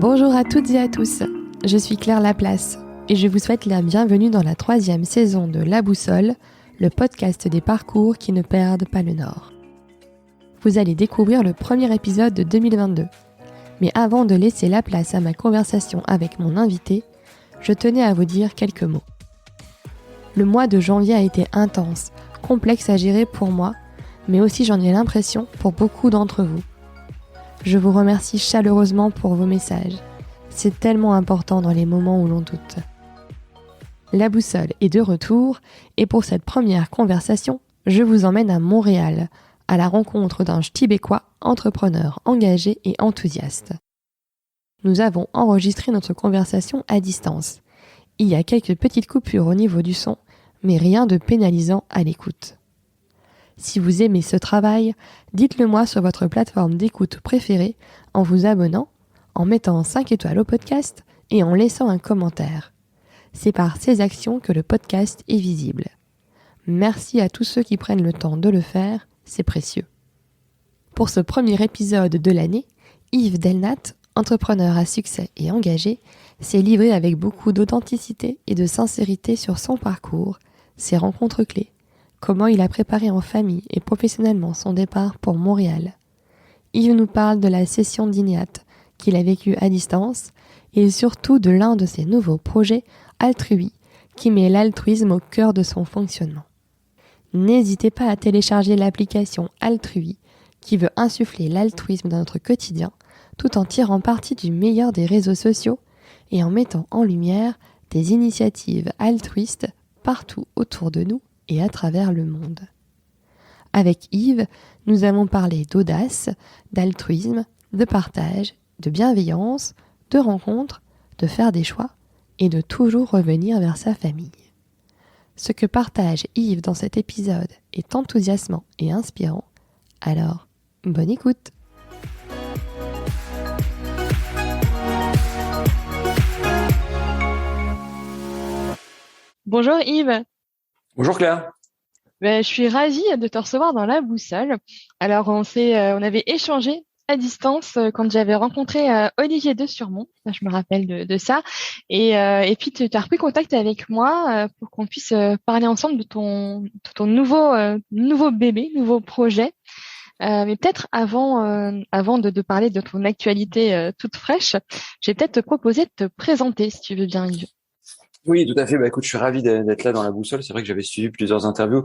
Bonjour à toutes et à tous, je suis Claire Laplace et je vous souhaite la bienvenue dans la 3e saison de La Boussole, le podcast des parcours qui ne perdent pas le nord. Vous allez découvrir le premier épisode de 2022. Mais avant de laisser la place à ma conversation avec mon invité, je tenais à vous dire quelques mots. Le mois de janvier a été intense, complexe à gérer pour moi, mais aussi j'en ai l'impression pour beaucoup d'entre vous. Je vous remercie chaleureusement pour vos messages. C'est tellement important dans les moments où l'on doute. La Boussole est de retour et pour cette première conversation, je vous emmène à Montréal, à la rencontre d'un Ch'tibécois entrepreneur engagé et enthousiaste. Nous avons enregistré notre conversation à distance. Il y a quelques petites coupures au niveau du son, mais rien de pénalisant à l'écoute. Si vous aimez ce travail, dites-le moi sur votre plateforme d'écoute préférée en vous abonnant, en mettant 5 étoiles au podcast et en laissant un commentaire. C'est par ces actions que le podcast est visible. Merci à tous ceux qui prennent le temps de le faire, c'est précieux. Pour ce premier épisode de l'année, Yves Delnat, entrepreneur à succès et engagé, s'est livré avec beaucoup d'authenticité et de sincérité sur son parcours, ses rencontres clés, comment il a préparé en famille et professionnellement son départ pour Montréal. Yves nous parle de la session d'INEAT qu'il a vécue à distance et surtout de l'un de ses nouveaux projets, Altrui, qui met l'altruisme au cœur de son fonctionnement. N'hésitez pas à télécharger l'application Altrui qui veut insuffler l'altruisme dans notre quotidien tout en tirant parti du meilleur des réseaux sociaux et en mettant en lumière des initiatives altruistes partout autour de nous et à travers le monde. Avec Yves, nous avons parlé d'audace, d'altruisme, de partage, de bienveillance, de rencontres, de faire des choix et de toujours revenir vers sa famille. Ce que partage Yves dans cet épisode est enthousiasmant et inspirant, alors bonne écoute! Bonjour Yves. Bonjour Claire. Je suis ravie de te recevoir dans La Boussole. Alors on avait échangé à distance quand j'avais rencontré Olivier de Surmont, je me rappelle de ça, et puis tu as repris contact avec moi pour qu'on puisse parler ensemble de ton nouveau bébé, nouveau projet. Mais peut-être avant de parler de ton actualité toute fraîche, je vais peut-être te proposer de te présenter si tu veux bien Yves. Oui, tout à fait. Écoute, je suis ravi d'être là dans La Boussole. C'est vrai que j'avais suivi plusieurs interviews,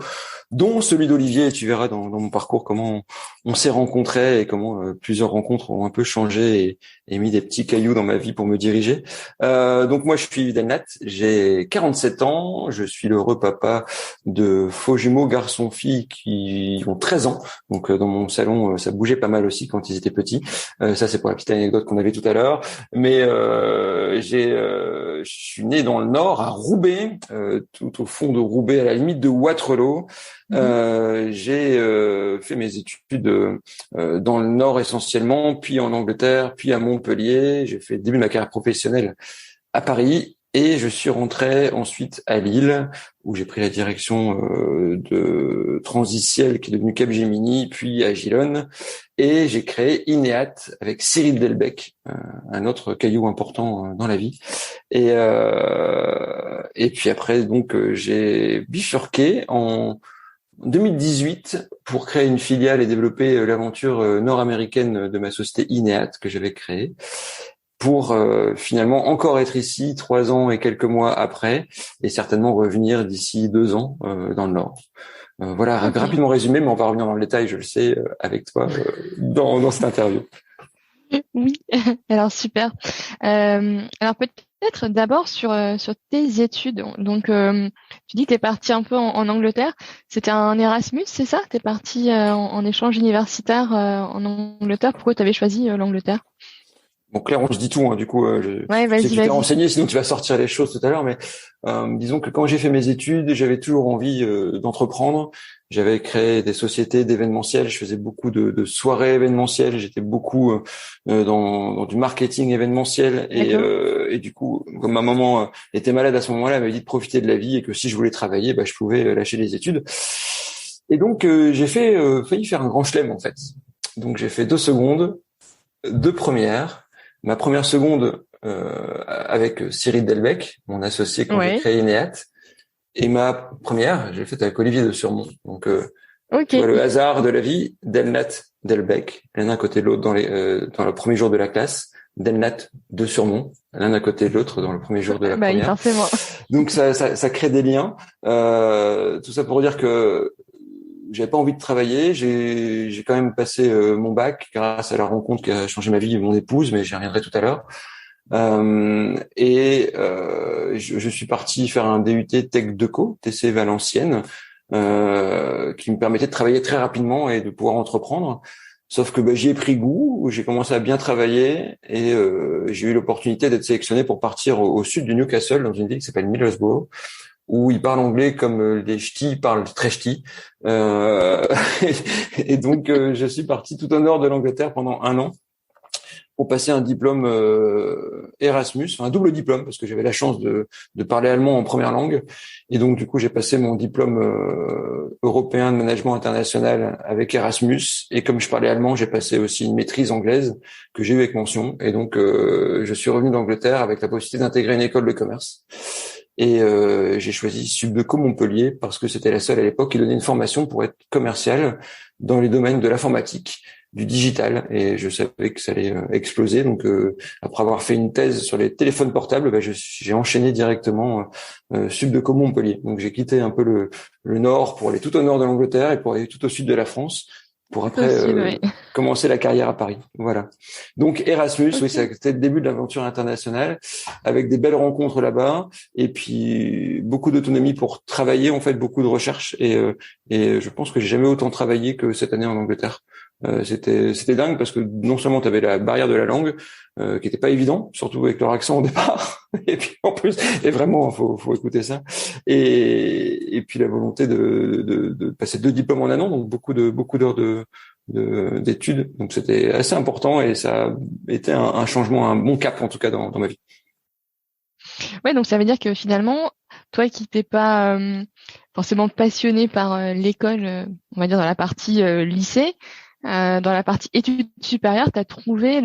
dont celui d'Olivier. Et tu verras dans mon parcours comment on s'est rencontrés et comment plusieurs rencontres ont un peu changé et mis des petits cailloux dans ma vie pour me diriger. Donc moi, je suis Delnat. J'ai 47 ans. Je suis l'heureux papa de faux jumeaux garçons-filles qui ont 13 ans. Donc dans mon salon, ça bougeait pas mal aussi quand ils étaient petits. Ça, c'est pour la petite anecdote qu'on avait tout à l'heure. Mais je suis né dans le Nord, à Roubaix, tout au fond de Roubaix, à la limite de Wattrelos. J'ai fait mes études dans le Nord essentiellement, puis en Angleterre, puis à Montpellier. J'ai fait le début de ma carrière professionnelle à Paris et je suis rentré ensuite à Lille où j'ai pris la direction de Transiciel qui est devenu Capgemini, puis Agilon, et j'ai créé INEAT avec Cyril Delbecq, un autre caillou important dans la vie. Et puis après, donc, j'ai bifurqué en 2018 pour créer une filiale et développer l'aventure nord-américaine de ma société INEAT que j'avais créée, pour finalement encore être ici 3 ans et quelques mois après, et certainement revenir d'ici 2 ans dans le Nord. Voilà, okay. Rapidement résumé, mais on va revenir dans le détail, je le sais, avec toi dans cette interview. Oui, alors super. Alors peut-être d'abord sur tes études. Donc tu dis que tu es parti un peu en Angleterre. C'était un Erasmus, c'est ça? Tu es parti en échange universitaire en Angleterre. Pourquoi tu avais choisi l'Angleterre? Bon, Claire, on se dit tout, hein, du coup, je sais que tu t'es renseigné, sinon tu vas sortir les choses tout à l'heure, mais disons que quand j'ai fait mes études, j'avais toujours envie d'entreprendre. J'avais créé des sociétés d'événementiel, je faisais beaucoup de soirées événementielles, j'étais beaucoup dans du marketing événementiel, et du coup, comme ma maman était malade à ce moment-là, elle m'avait dit de profiter de la vie et que si je voulais travailler, je pouvais lâcher les études. Et donc, j'ai failli faire un grand chelem, en fait. Donc, j'ai fait 2 secondes, 2 premières, ma première seconde avec Cyril Delbecq, mon associé quand j'ai créé Ineat, et ma première, j'ai faite avec Olivier de Surmont. Donc, tu vois le hasard de la vie, Delnat, Delbecq, l'un à côté de l'autre dans le premier jour de la classe, Delnat de Surmont, l'un à côté de l'autre dans le premier jour de la première. Forcément. Donc ça crée des liens. Tout ça pour dire que j'avais pas envie de travailler. J'ai quand même passé mon bac grâce à la rencontre qui a changé ma vie et mon épouse, mais j'y reviendrai tout à l'heure. Je suis parti faire un DUT Tech Deco, TC Valenciennes, qui me permettait de travailler très rapidement et de pouvoir entreprendre. Sauf que j'y ai pris goût, j'ai commencé à bien travailler et j'ai eu l'opportunité d'être sélectionné pour partir au sud de Newcastle, dans une ville qui s'appelle Middlesbrough, où ils parlent anglais comme les ch'tis parlent très ch'tis. Et donc, je suis parti tout au nord de l'Angleterre pendant 1 an pour passer un diplôme Erasmus, un double diplôme, parce que j'avais la chance de parler allemand en première langue. Et donc, du coup, j'ai passé mon diplôme européen de management international avec Erasmus. Et comme je parlais allemand, j'ai passé aussi une maîtrise anglaise que j'ai eue avec mention. Et donc, je suis revenu d'Angleterre avec la possibilité d'intégrer une école de commerce. Et j'ai choisi Subdeco Montpellier parce que c'était la seule à l'époque qui donnait une formation pour être commercial dans les domaines de l'informatique, du digital, et je savais que ça allait exploser. Donc après avoir fait une thèse sur les téléphones portables, j'ai enchaîné directement Subdeco Montpellier. Donc j'ai quitté un peu le nord pour aller tout au nord de l'Angleterre et pour aller tout au sud de la France pour après commencer la carrière à Paris. Voilà. Donc Erasmus, oui, c'était le début de l'aventure internationale avec des belles rencontres là-bas et puis beaucoup d'autonomie pour travailler, en fait, beaucoup de recherche et je pense que j'ai jamais autant travaillé que cette année en Angleterre. C'était dingue parce que non seulement tu avais la barrière de la langue qui était pas évident, surtout avec leur accent au départ, et puis en plus, et vraiment faut écouter ça, et puis la volonté de passer 2 diplômes en un an, donc beaucoup d'heures d'études, donc c'était assez important et ça a été un changement, un bon cap en tout cas dans ma vie. Ouais, donc ça veut dire que finalement, toi qui t'es pas forcément passionné par l'école, on va dire dans la partie lycée, dans la partie études supérieures, tu as trouvé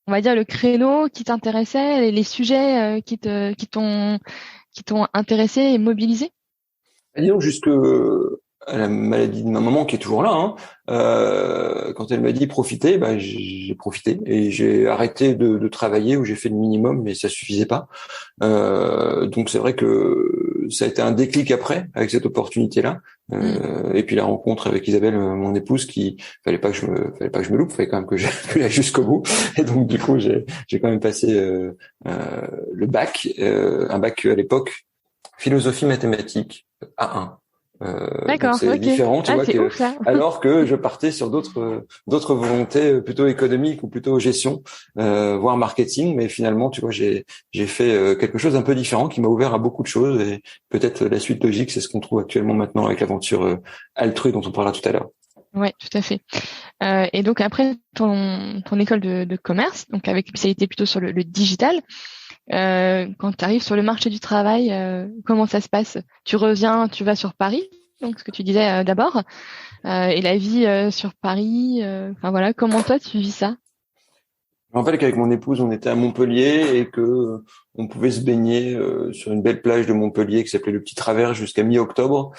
on va dire le créneau qui t'intéressait, les sujets qui t'ont intéressé et mobilisé? Disons jusque à la maladie de ma maman qui est toujours là, hein, quand elle m'a dit profiter, j'ai profité et j'ai arrêté de travailler où j'ai fait le minimum, mais ça suffisait pas. Donc c'est vrai que ça a été un déclic après avec cette opportunité-là, et puis la rencontre avec Isabelle, mon épouse, qui fallait pas que je me loupe, fallait quand même que j'aille jusqu'au bout. Et donc du coup j'ai quand même passé le bac, un bac à l'époque philosophie mathématiques A1. D'accord, c'est différent, tu vois, ouf, alors que je partais sur d'autres volontés plutôt économiques ou plutôt gestion, voire marketing, mais finalement, tu vois, j'ai fait quelque chose d'un peu différent qui m'a ouvert à beaucoup de choses et peut-être la suite logique, c'est ce qu'on trouve actuellement maintenant avec l'aventure Altrui dont on parlera tout à l'heure. Ouais, tout à fait. Et donc après ton école de commerce, donc avec spécialité plutôt sur le digital, quand tu arrives sur le marché du travail, comment ça se passe? Tu vas sur Paris, donc ce que tu disais d'abord, et la vie sur Paris, enfin voilà, comment toi tu vis ça? Je me rappelle qu'avec mon épouse, on était à Montpellier et que on pouvait se baigner sur une belle plage de Montpellier qui s'appelait le Petit Travers jusqu'à mi-octobre.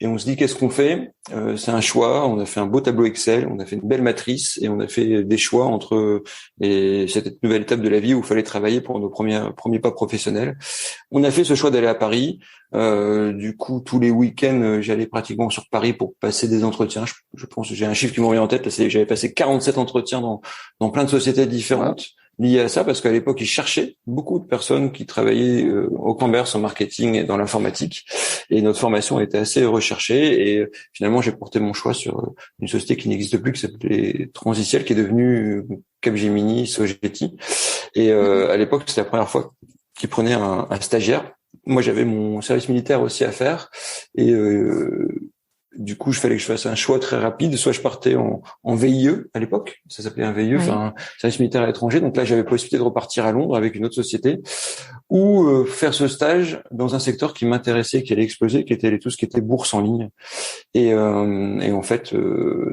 Et on se dit, qu'est-ce qu'on fait? C'est un choix. On a fait un beau tableau Excel, on a fait une belle matrice et on a fait des choix entre cette nouvelle étape de la vie où il fallait travailler pour nos premiers pas professionnels. On a fait ce choix d'aller à Paris. Du coup, tous les week-ends, j'allais pratiquement sur Paris pour passer des entretiens. Je pense que j'ai un chiffre qui me revient en tête. J'avais passé 47 entretiens dans plein de sociétés différentes. Lié à ça, parce qu'à l'époque, ils cherchaient beaucoup de personnes qui travaillaient au commerce, en marketing et dans l'informatique. Et notre formation était assez recherchée. Et finalement, j'ai porté mon choix sur une société qui n'existe plus, qui s'appelait Transiciel, qui est devenue Capgemini, Sogeti. Et à l'époque, c'était la première fois qu'ils prenaient un stagiaire. Moi, j'avais mon service militaire aussi à faire. Et du coup, il fallait que je fasse un choix très rapide. Soit je partais en VIE à l'époque, ça s'appelait un VIE, enfin service militaire à l'étranger. Donc là, j'avais possibilité de repartir à Londres avec une autre société, ou faire ce stage dans un secteur qui m'intéressait, qui allait exploser, qui était tout ce qui était bourse en ligne. Et en fait,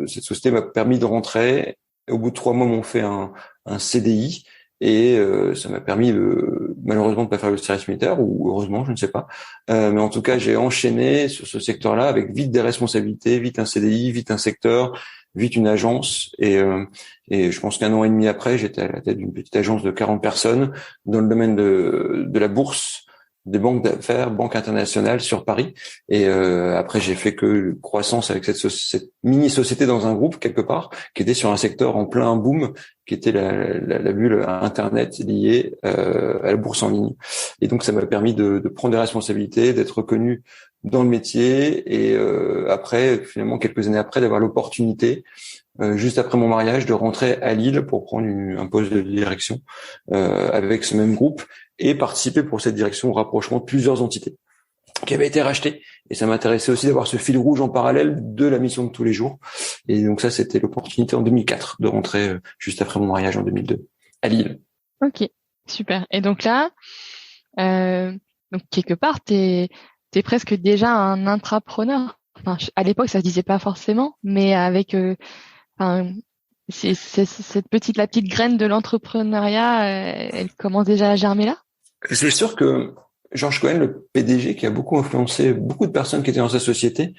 cette société m'a permis de rentrer. Au bout de 3 mois, m'ont fait un CDI. Et ça m'a permis malheureusement de pas faire le service militaire, ou heureusement, je ne sais pas. Mais en tout cas, j'ai enchaîné sur ce secteur-là avec vite des responsabilités, vite un CDI, vite un secteur, vite une agence. Et je pense qu'un an et demi après, j'étais à la tête d'une petite agence de 40 personnes dans le domaine de la bourse, des banques d'affaires, banques internationales sur Paris. Et après, j'ai fait que croissance avec cette mini-société dans un groupe, quelque part, qui était sur un secteur en plein boom, qui était la bulle Internet liée à la bourse en ligne. Et donc, ça m'a permis de prendre des responsabilités, d'être reconnu dans le métier. Et après, finalement, quelques années après, d'avoir l'opportunité, juste après mon mariage, de rentrer à Lille pour prendre un poste de direction avec ce même groupe et participer pour cette direction au rapprochement de plusieurs entités qui avaient été rachetées. Et ça m'intéressait aussi d'avoir ce fil rouge en parallèle de la mission de tous les jours. Et donc ça, c'était l'opportunité en 2004 de rentrer juste après mon mariage en 2002 à Lille. Ok, super. Et donc là, donc quelque part, t'es presque déjà un intrapreneur. Enfin, à l'époque, ça se disait pas forcément, mais avec cette la petite graine de l'entrepreneuriat, elle commence déjà à germer là. C'est sûr que Georges Cohen, le PDG, qui a beaucoup influencé beaucoup de personnes qui étaient dans sa société,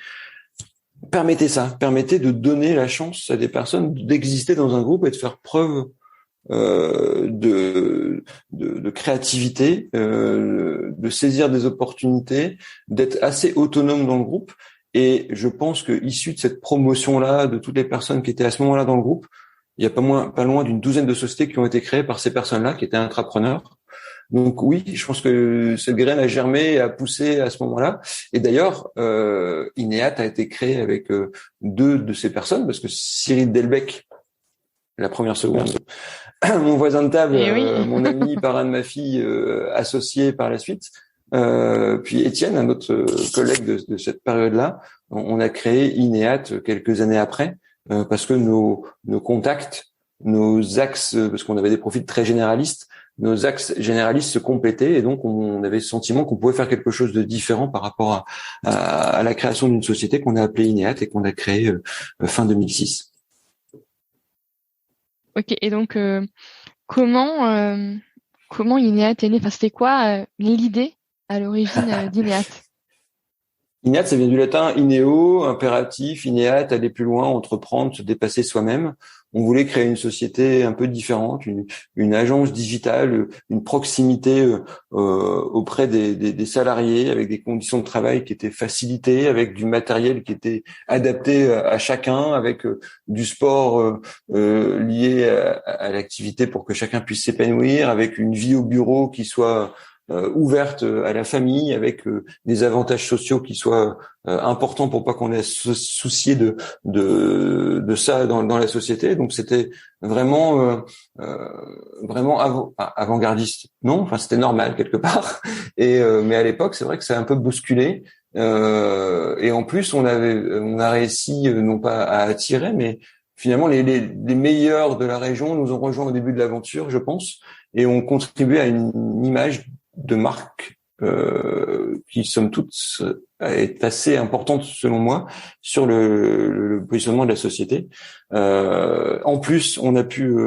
permettait de donner la chance à des personnes d'exister dans un groupe et de faire preuve de créativité, de saisir des opportunités, d'être assez autonome dans le groupe. Et je pense que issu de cette promotion-là, de toutes les personnes qui étaient à ce moment-là dans le groupe, il y a pas loin d'une douzaine de sociétés qui ont été créées par ces personnes-là, qui étaient intrapreneurs. Donc oui, je pense que cette graine a germé et a poussé à ce moment-là. Et d'ailleurs, Ineat a été créé avec deux de ces personnes, parce que Cyril Delbecq, la première seconde, mon voisin de table, mon ami, parrain de ma fille, associé par la suite, puis Étienne, un autre collègue de cette période-là, on a créé Ineat quelques années après, parce que nos contacts, nos axes, parce qu'on avait des profils très généralistes, nos axes généralistes se complétaient et donc on avait le sentiment qu'on pouvait faire quelque chose de différent par rapport à la création d'une société qu'on a appelée Ineat et qu'on a créée fin 2006. Ok, et donc comment Ineat est né? Enfin, c'était quoi l'idée à l'origine d'Ineat? Ineat, ça vient du latin ineo, impératif, ineat, aller plus loin, entreprendre, se dépasser soi-même. On voulait créer une société un peu différente, une agence digitale, une proximité auprès des salariés, avec des conditions de travail qui étaient facilitées, avec du matériel qui était adapté à chacun, avec du sport lié à l'activité pour que chacun puisse s'épanouir, avec une vie au bureau qui soit ouverte à la famille, avec des avantages sociaux qui soient importants pour pas qu'on ait à se soucier de ça dans la société. Donc c'était vraiment avant-gardiste. Non, enfin c'était normal quelque part. Et mais à l'époque, c'est vrai que ça a un peu bousculé. Et en plus, on a réussi non pas à attirer, mais finalement les meilleurs de la région nous ont rejoints au début de l'aventure, je pense, et ont contribué à une image de marque qui, somme toute, est assez importante selon moi sur le positionnement de la société. En plus, on a pu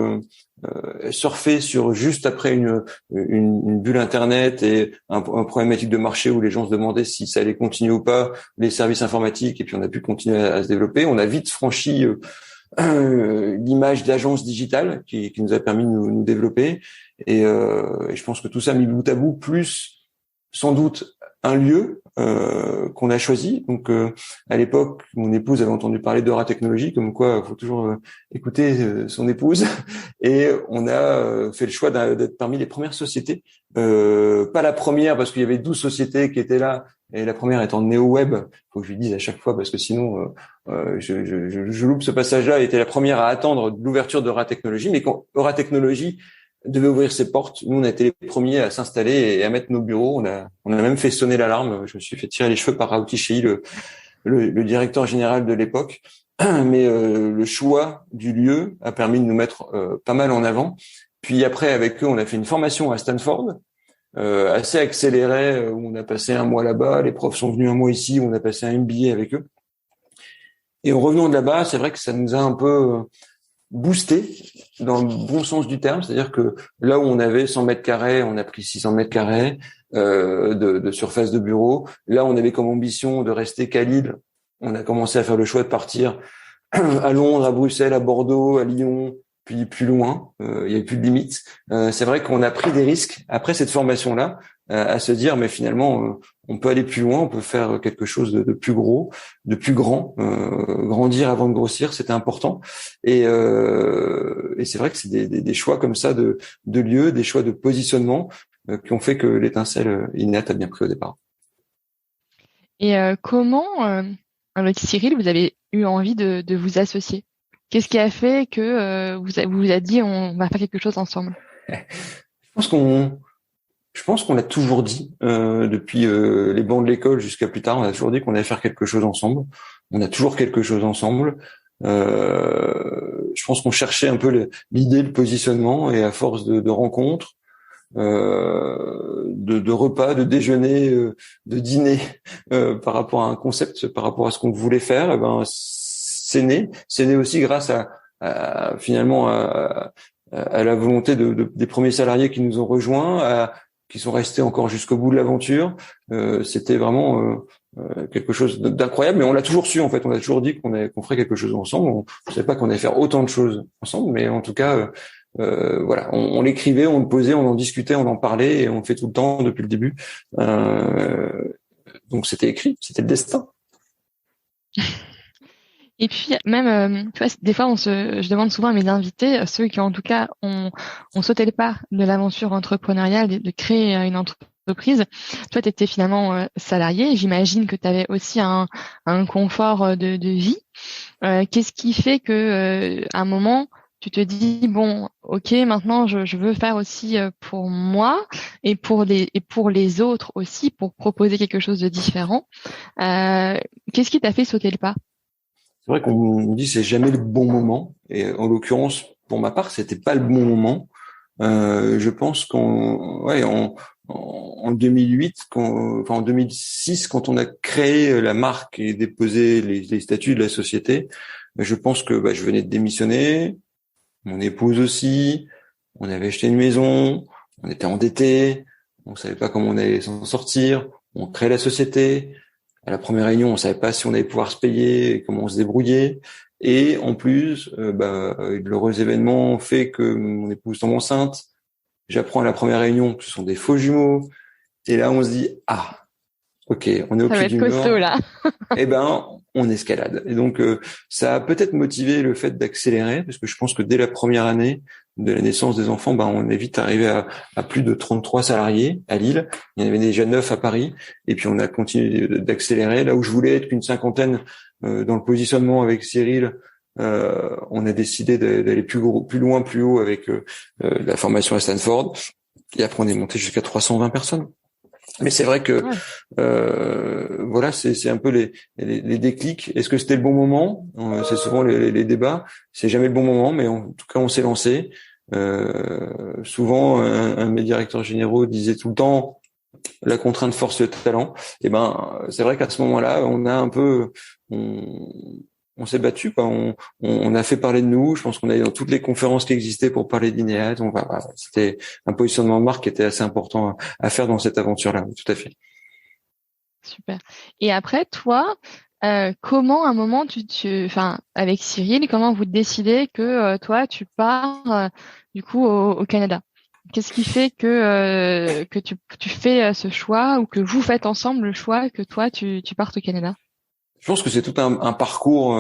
surfer sur juste après une bulle Internet et un problématique de marché où les gens se demandaient si ça allait continuer ou pas, les services informatiques, et puis on a pu continuer à se développer. On a vite franchi l'image d'agence digitale qui nous a permis de nous développer. Et je pense que tout ça mis bout à bout, plus sans doute un lieu qu'on a choisi. Donc à l'époque, mon épouse avait entendu parler d'Aura Technologies, comme quoi il faut toujours écouter son épouse. Et on a fait le choix d'être parmi les premières sociétés. Pas la première, parce qu'il y avait 12 sociétés qui étaient là, et la première étant NeoWeb. Faut que je lui dise à chaque fois, parce que sinon je loupe ce passage-là. Elle était la première à attendre l'ouverture d'Aura Technologies. Mais quand Aura Technologies devait ouvrir ses portes, nous on a été les premiers à s'installer et à mettre nos bureaux. On a même fait sonner l'alarme. Je me suis fait tirer les cheveux par Raouti Chey, le directeur général de l'époque. Mais le choix du lieu a permis de nous mettre pas mal en avant. Puis après, avec eux, on a fait une formation à Stanford, assez accélérée, où on a passé un mois là-bas. Les profs sont venus un mois ici, où on a passé un MBA avec eux. Et en revenant de là-bas, c'est vrai que ça nous a un peu boosté dans le bon sens du terme, c'est-à-dire que là où on avait 100 mètres carrés, on a pris 600 mètres carrés de surface de bureau. Là, on avait comme ambition de rester qu'à Lille. On a commencé à faire le choix de partir à Londres, à Bruxelles, à Bordeaux, à Lyon, puis plus loin. Il y avait plus de limites. C'est vrai qu'on a pris des risques après cette formation-là à se dire, mais finalement, on peut aller plus loin, on peut faire quelque chose de plus gros, de plus grand. Grandir avant de grossir, c'était important. Et c'est vrai que c'est des choix comme ça de lieux, des choix de positionnement qui ont fait que l'étincelle Ignat a bien pris au départ. Et comment, avec Cyril, vous avez eu envie de vous associer? Qu'est-ce qui a fait que vous a dit on va faire quelque chose ensemble? Je pense qu'on l'a toujours dit depuis les bancs de l'école jusqu'à plus tard. On a toujours dit qu'on allait faire quelque chose ensemble. On a toujours quelque chose ensemble. Je pense qu'on cherchait un peu l'idée, le positionnement, et à force de rencontres, de repas, de déjeuner, de dîner par rapport à un concept, par rapport à ce qu'on voulait faire, eh ben c'est né. C'est né aussi grâce à finalement à la volonté des premiers salariés qui nous ont rejoints, qui sont restés encore jusqu'au bout de l'aventure. C'était vraiment quelque chose d'incroyable, mais on l'a toujours su en fait. On a toujours dit qu'on ferait quelque chose ensemble. On ne savait pas qu'on allait faire autant de choses ensemble, mais en tout cas, voilà, on l'écrivait, on le posait, on en discutait, on en parlait, et on le fait tout le temps depuis le début. Donc c'était écrit, c'était le destin. Et puis même, tu vois, des fois, je demande souvent à mes invités, ceux qui en tout cas ont sauté le pas de l'aventure entrepreneuriale, de créer une entreprise. Toi, tu étais finalement salarié. J'imagine que tu avais aussi un confort de vie. Qu'est-ce qui fait que à un moment, tu te dis bon, ok, maintenant je veux faire aussi pour moi et pour les autres aussi, pour proposer quelque chose de différent. Qu'est-ce qui t'a fait sauter le pas? C'est vrai qu'on dit c'est jamais le bon moment, et en l'occurrence pour ma part c'était pas le bon moment. Je pense en 2008, en 2006, quand on a créé la marque et déposé les statuts de la société, je pense que je venais de démissionner, mon épouse aussi, on avait acheté une maison, on était endetté, on savait pas comment on allait s'en sortir, on crée la société. À la première réunion, on savait pas si on allait pouvoir se payer et comment on se débrouillait. Et en plus, l'heureux événement fait que mon épouse tombe enceinte. J'apprends à la première réunion que ce sont des faux jumeaux. Et là, on se dit, ok, on est au pied du mur. Ça va être costaud, là. Eh ben, on escalade. Et donc, ça a peut-être motivé le fait d'accélérer, parce que je pense que dès la première année de la naissance des enfants, on est vite arrivé à plus de 33 salariés à Lille. Il y en avait déjà 9 à Paris. Et puis, on a continué d'accélérer. Là où je voulais être qu'une cinquantaine dans le positionnement avec Cyril, on a décidé d'aller plus loin, plus haut avec la formation à Stanford. Et après, on est monté jusqu'à 320 personnes. Mais c'est vrai que voilà, c'est un peu les déclics. Est-ce que c'était le bon moment? C'est souvent les débats. C'est jamais le bon moment, mais en tout cas, on s'est lancé. Souvent, un de mes directeurs généraux disait tout le temps, la contrainte force le talent. Et c'est vrai qu'à ce moment-là, on a un peu, on s'est battu, quoi. On a fait parler de nous. Je pense qu'on a dans toutes les conférences qui existaient pour parler d'Inéad. C'était un positionnement de marque qui était assez important à faire dans cette aventure-là. Tout à fait. Super. Et après, toi, comment à un moment avec Cyril, comment vous décidez que toi tu pars du coup au Canada? Qu'est-ce qui fait que tu fais ce choix, ou que vous faites ensemble le choix que toi tu partes au Canada? Je pense que c'est tout un parcours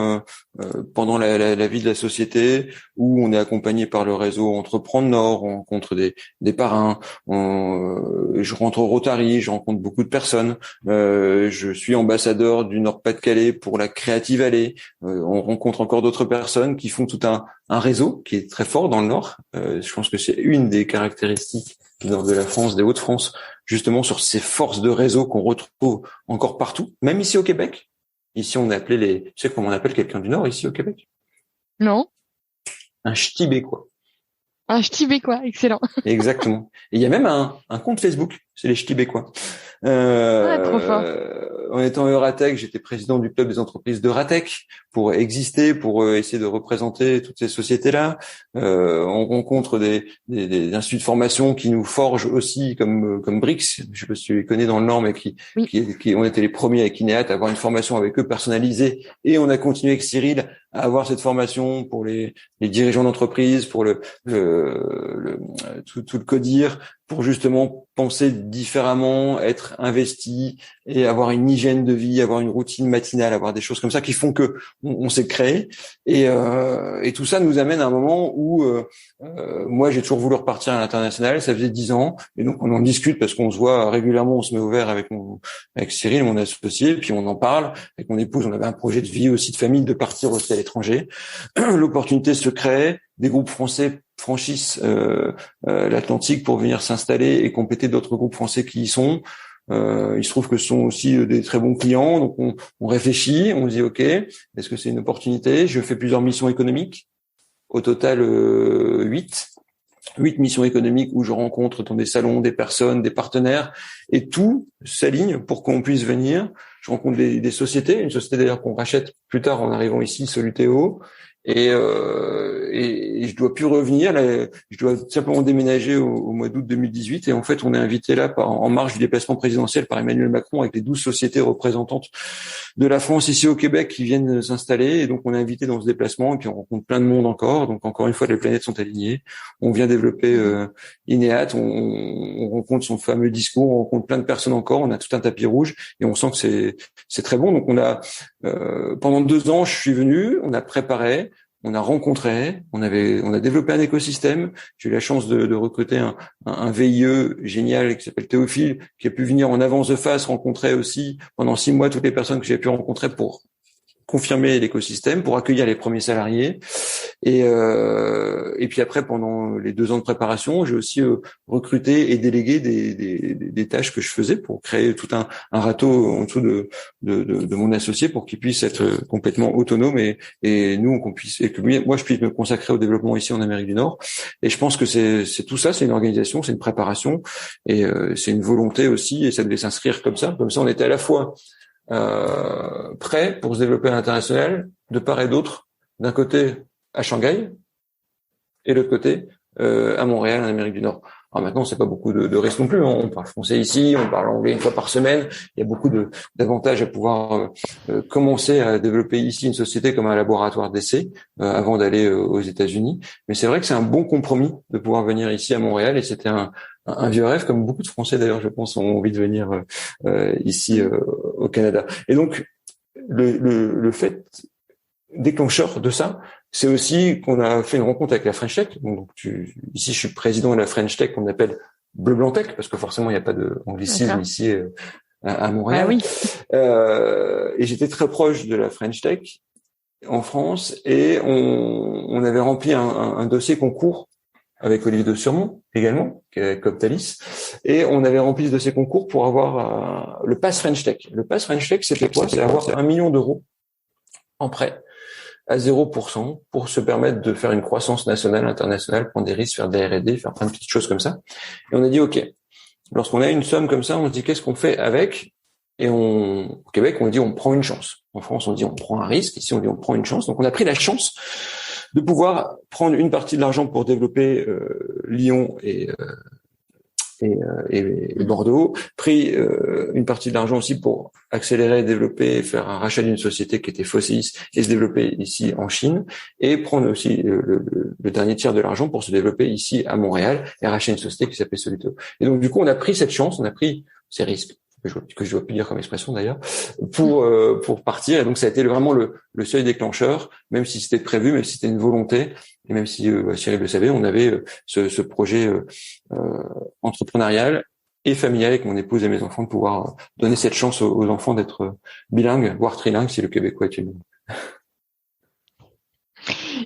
pendant la vie de la société, où on est accompagné par le réseau Entreprendre Nord, on rencontre des parrains, je rentre au Rotary, je rencontre beaucoup de personnes, je suis ambassadeur du Nord-Pas-de-Calais pour la Creative Alley, on rencontre encore d'autres personnes qui font tout un réseau qui est très fort dans le Nord. Je pense que c'est une des caractéristiques du Nord de la France, des Hauts-de-France, justement sur ces forces de réseau qu'on retrouve encore partout, même ici au Québec. Ici, on a appelé tu sais comment on appelle quelqu'un du Nord ici au Québec? Non. Un ch'tibécois. Un ch'tibécois, excellent. Exactement. Et il y a même un compte Facebook, c'est les ch'tibécois. Trop fort. en étant Euratech, j'étais président du club des entreprises d'Euratech pour exister, pour essayer de représenter toutes ces sociétés-là. On rencontre des instituts de formation qui nous forgent aussi, comme Brix. Je sais pas si tu les connais dans le Nord, mais qui on était les premiers avec Ineat à avoir une formation avec eux personnalisée, et on a continué avec Cyril à avoir cette formation pour les dirigeants d'entreprise, pour tout le CODIR, pour justement penser différemment, être investi et avoir une hygiène de vie, avoir une routine matinale, avoir des choses comme ça qui font que on s'est créé. Et tout ça nous amène à un moment où moi j'ai toujours voulu repartir à l'international. Ça faisait 10 ans, et donc on en discute parce qu'on se voit régulièrement, on se met au vert avec Cyril, mon associé, puis on en parle avec mon épouse. On avait un projet de vie aussi, de famille, de partir aussi à l'étranger. L'opportunité se crée, des groupes français franchissent l'Atlantique pour venir s'installer et compléter d'autres groupes français qui y sont. Il se trouve que ce sont aussi des très bons clients, donc on réfléchit, on se dit ok, est-ce que c'est une opportunité? Je fais plusieurs missions économiques, au total 8 missions économiques où je rencontre dans des salons des personnes, des partenaires, et tout s'aligne pour qu'on puisse venir. Je rencontre des sociétés, une société d'ailleurs qu'on rachète plus tard en arrivant ici, Solutéo, et je dois plus revenir. Là, je dois simplement déménager au mois d'août 2018, et en fait on est invité là en marge du déplacement présidentiel par Emmanuel Macron avec les 12 sociétés représentantes de la France ici au Québec qui viennent s'installer, et donc on est invité dans ce déplacement, et puis on rencontre plein de monde encore. Donc encore une fois, les planètes sont alignées. On vient développer Ineat, on rencontre son fameux discours, on rencontre plein de personnes encore, on a tout un tapis rouge, et on sent que c'est très bon. Donc on a pendant 2 ans, je suis venu, on a préparé, on a rencontré, on a développé un écosystème. J'ai eu la chance de recruter un VIE génial qui s'appelle Théophile, qui a pu venir en avance de phase rencontrer aussi pendant 6 mois toutes les personnes que j'ai pu rencontrer pour confirmer l'écosystème, pour accueillir les premiers salariés. Et puis après, pendant les 2 ans de préparation, j'ai aussi recruté et délégué des tâches que je faisais pour créer tout un râteau en dessous de mon associé pour qu'il puisse être complètement autonome, et nous qu'on puisse, et que moi je puisse me consacrer au développement ici en Amérique du Nord. Et je pense que c'est tout ça, c'est une organisation, c'est une préparation, et c'est une volonté aussi, et ça devait s'inscrire comme ça. Comme ça, on était à la fois prêt pour se développer à l'international de part et d'autre, d'un côté à Shanghai et de l'autre côté à Montréal en Amérique du Nord. Alors maintenant, c'est pas beaucoup de risques non plus. On parle français ici, on parle anglais une fois par semaine. Il y a beaucoup d'avantages à pouvoir commencer à développer ici une société comme un laboratoire d'essai avant d'aller aux États-Unis. Mais c'est vrai que c'est un bon compromis de pouvoir venir ici à Montréal, et c'était un vieux rêve, comme beaucoup de Français d'ailleurs, je pense, ont envie de venir ici au Canada. Et donc le fait déclencheur de ça, c'est aussi qu'on a fait une rencontre avec la French Tech. Donc ici, je suis président de la French Tech qu'on appelle Bleu Blanc Tech, parce que forcément il n'y a pas d'anglicisme ici à Montréal. Ah oui. Et j'étais très proche de la French Tech en France, et on avait rempli un dossier concours avec Olivier de Surmont également, qui est Coptalis, et on avait rempli ce dossier concours pour avoir le Pass French Tech. Le Pass French Tech, c'était quoi? C'est avoir 1 million d'euros en prêt à 0% pour se permettre de faire une croissance nationale, internationale, prendre des risques, faire des R&D, faire plein de petites choses comme ça. Et on a dit OK. Lorsqu'on a une somme comme ça, on se dit qu'est-ce qu'on fait avec? Et au Québec, on dit on prend une chance. En France, on dit on prend un risque. Ici, on dit on prend une chance. Donc, on a pris la chance de pouvoir prendre une partie de l'argent pour développer Lyon et Bordeaux, pris une partie de l'argent aussi pour accélérer, développer, faire un rachat d'une société qui était Fossis et se développer ici en Chine, et prendre aussi le dernier tiers de l'argent pour se développer ici à Montréal et racheter une société qui s'appelait Solito. Et donc du coup, on a pris cette chance, on a pris ces risques que je dois plus dire comme expression d'ailleurs, pour partir. Et donc ça a été vraiment le seuil déclencheur, même si c'était prévu, même si c'était une volonté, et même si Cyril le savait, on avait ce projet entrepreneurial et familial avec mon épouse et mes enfants, de pouvoir donner cette chance aux enfants d'être bilingues, voire trilingues si le québécois est une langue.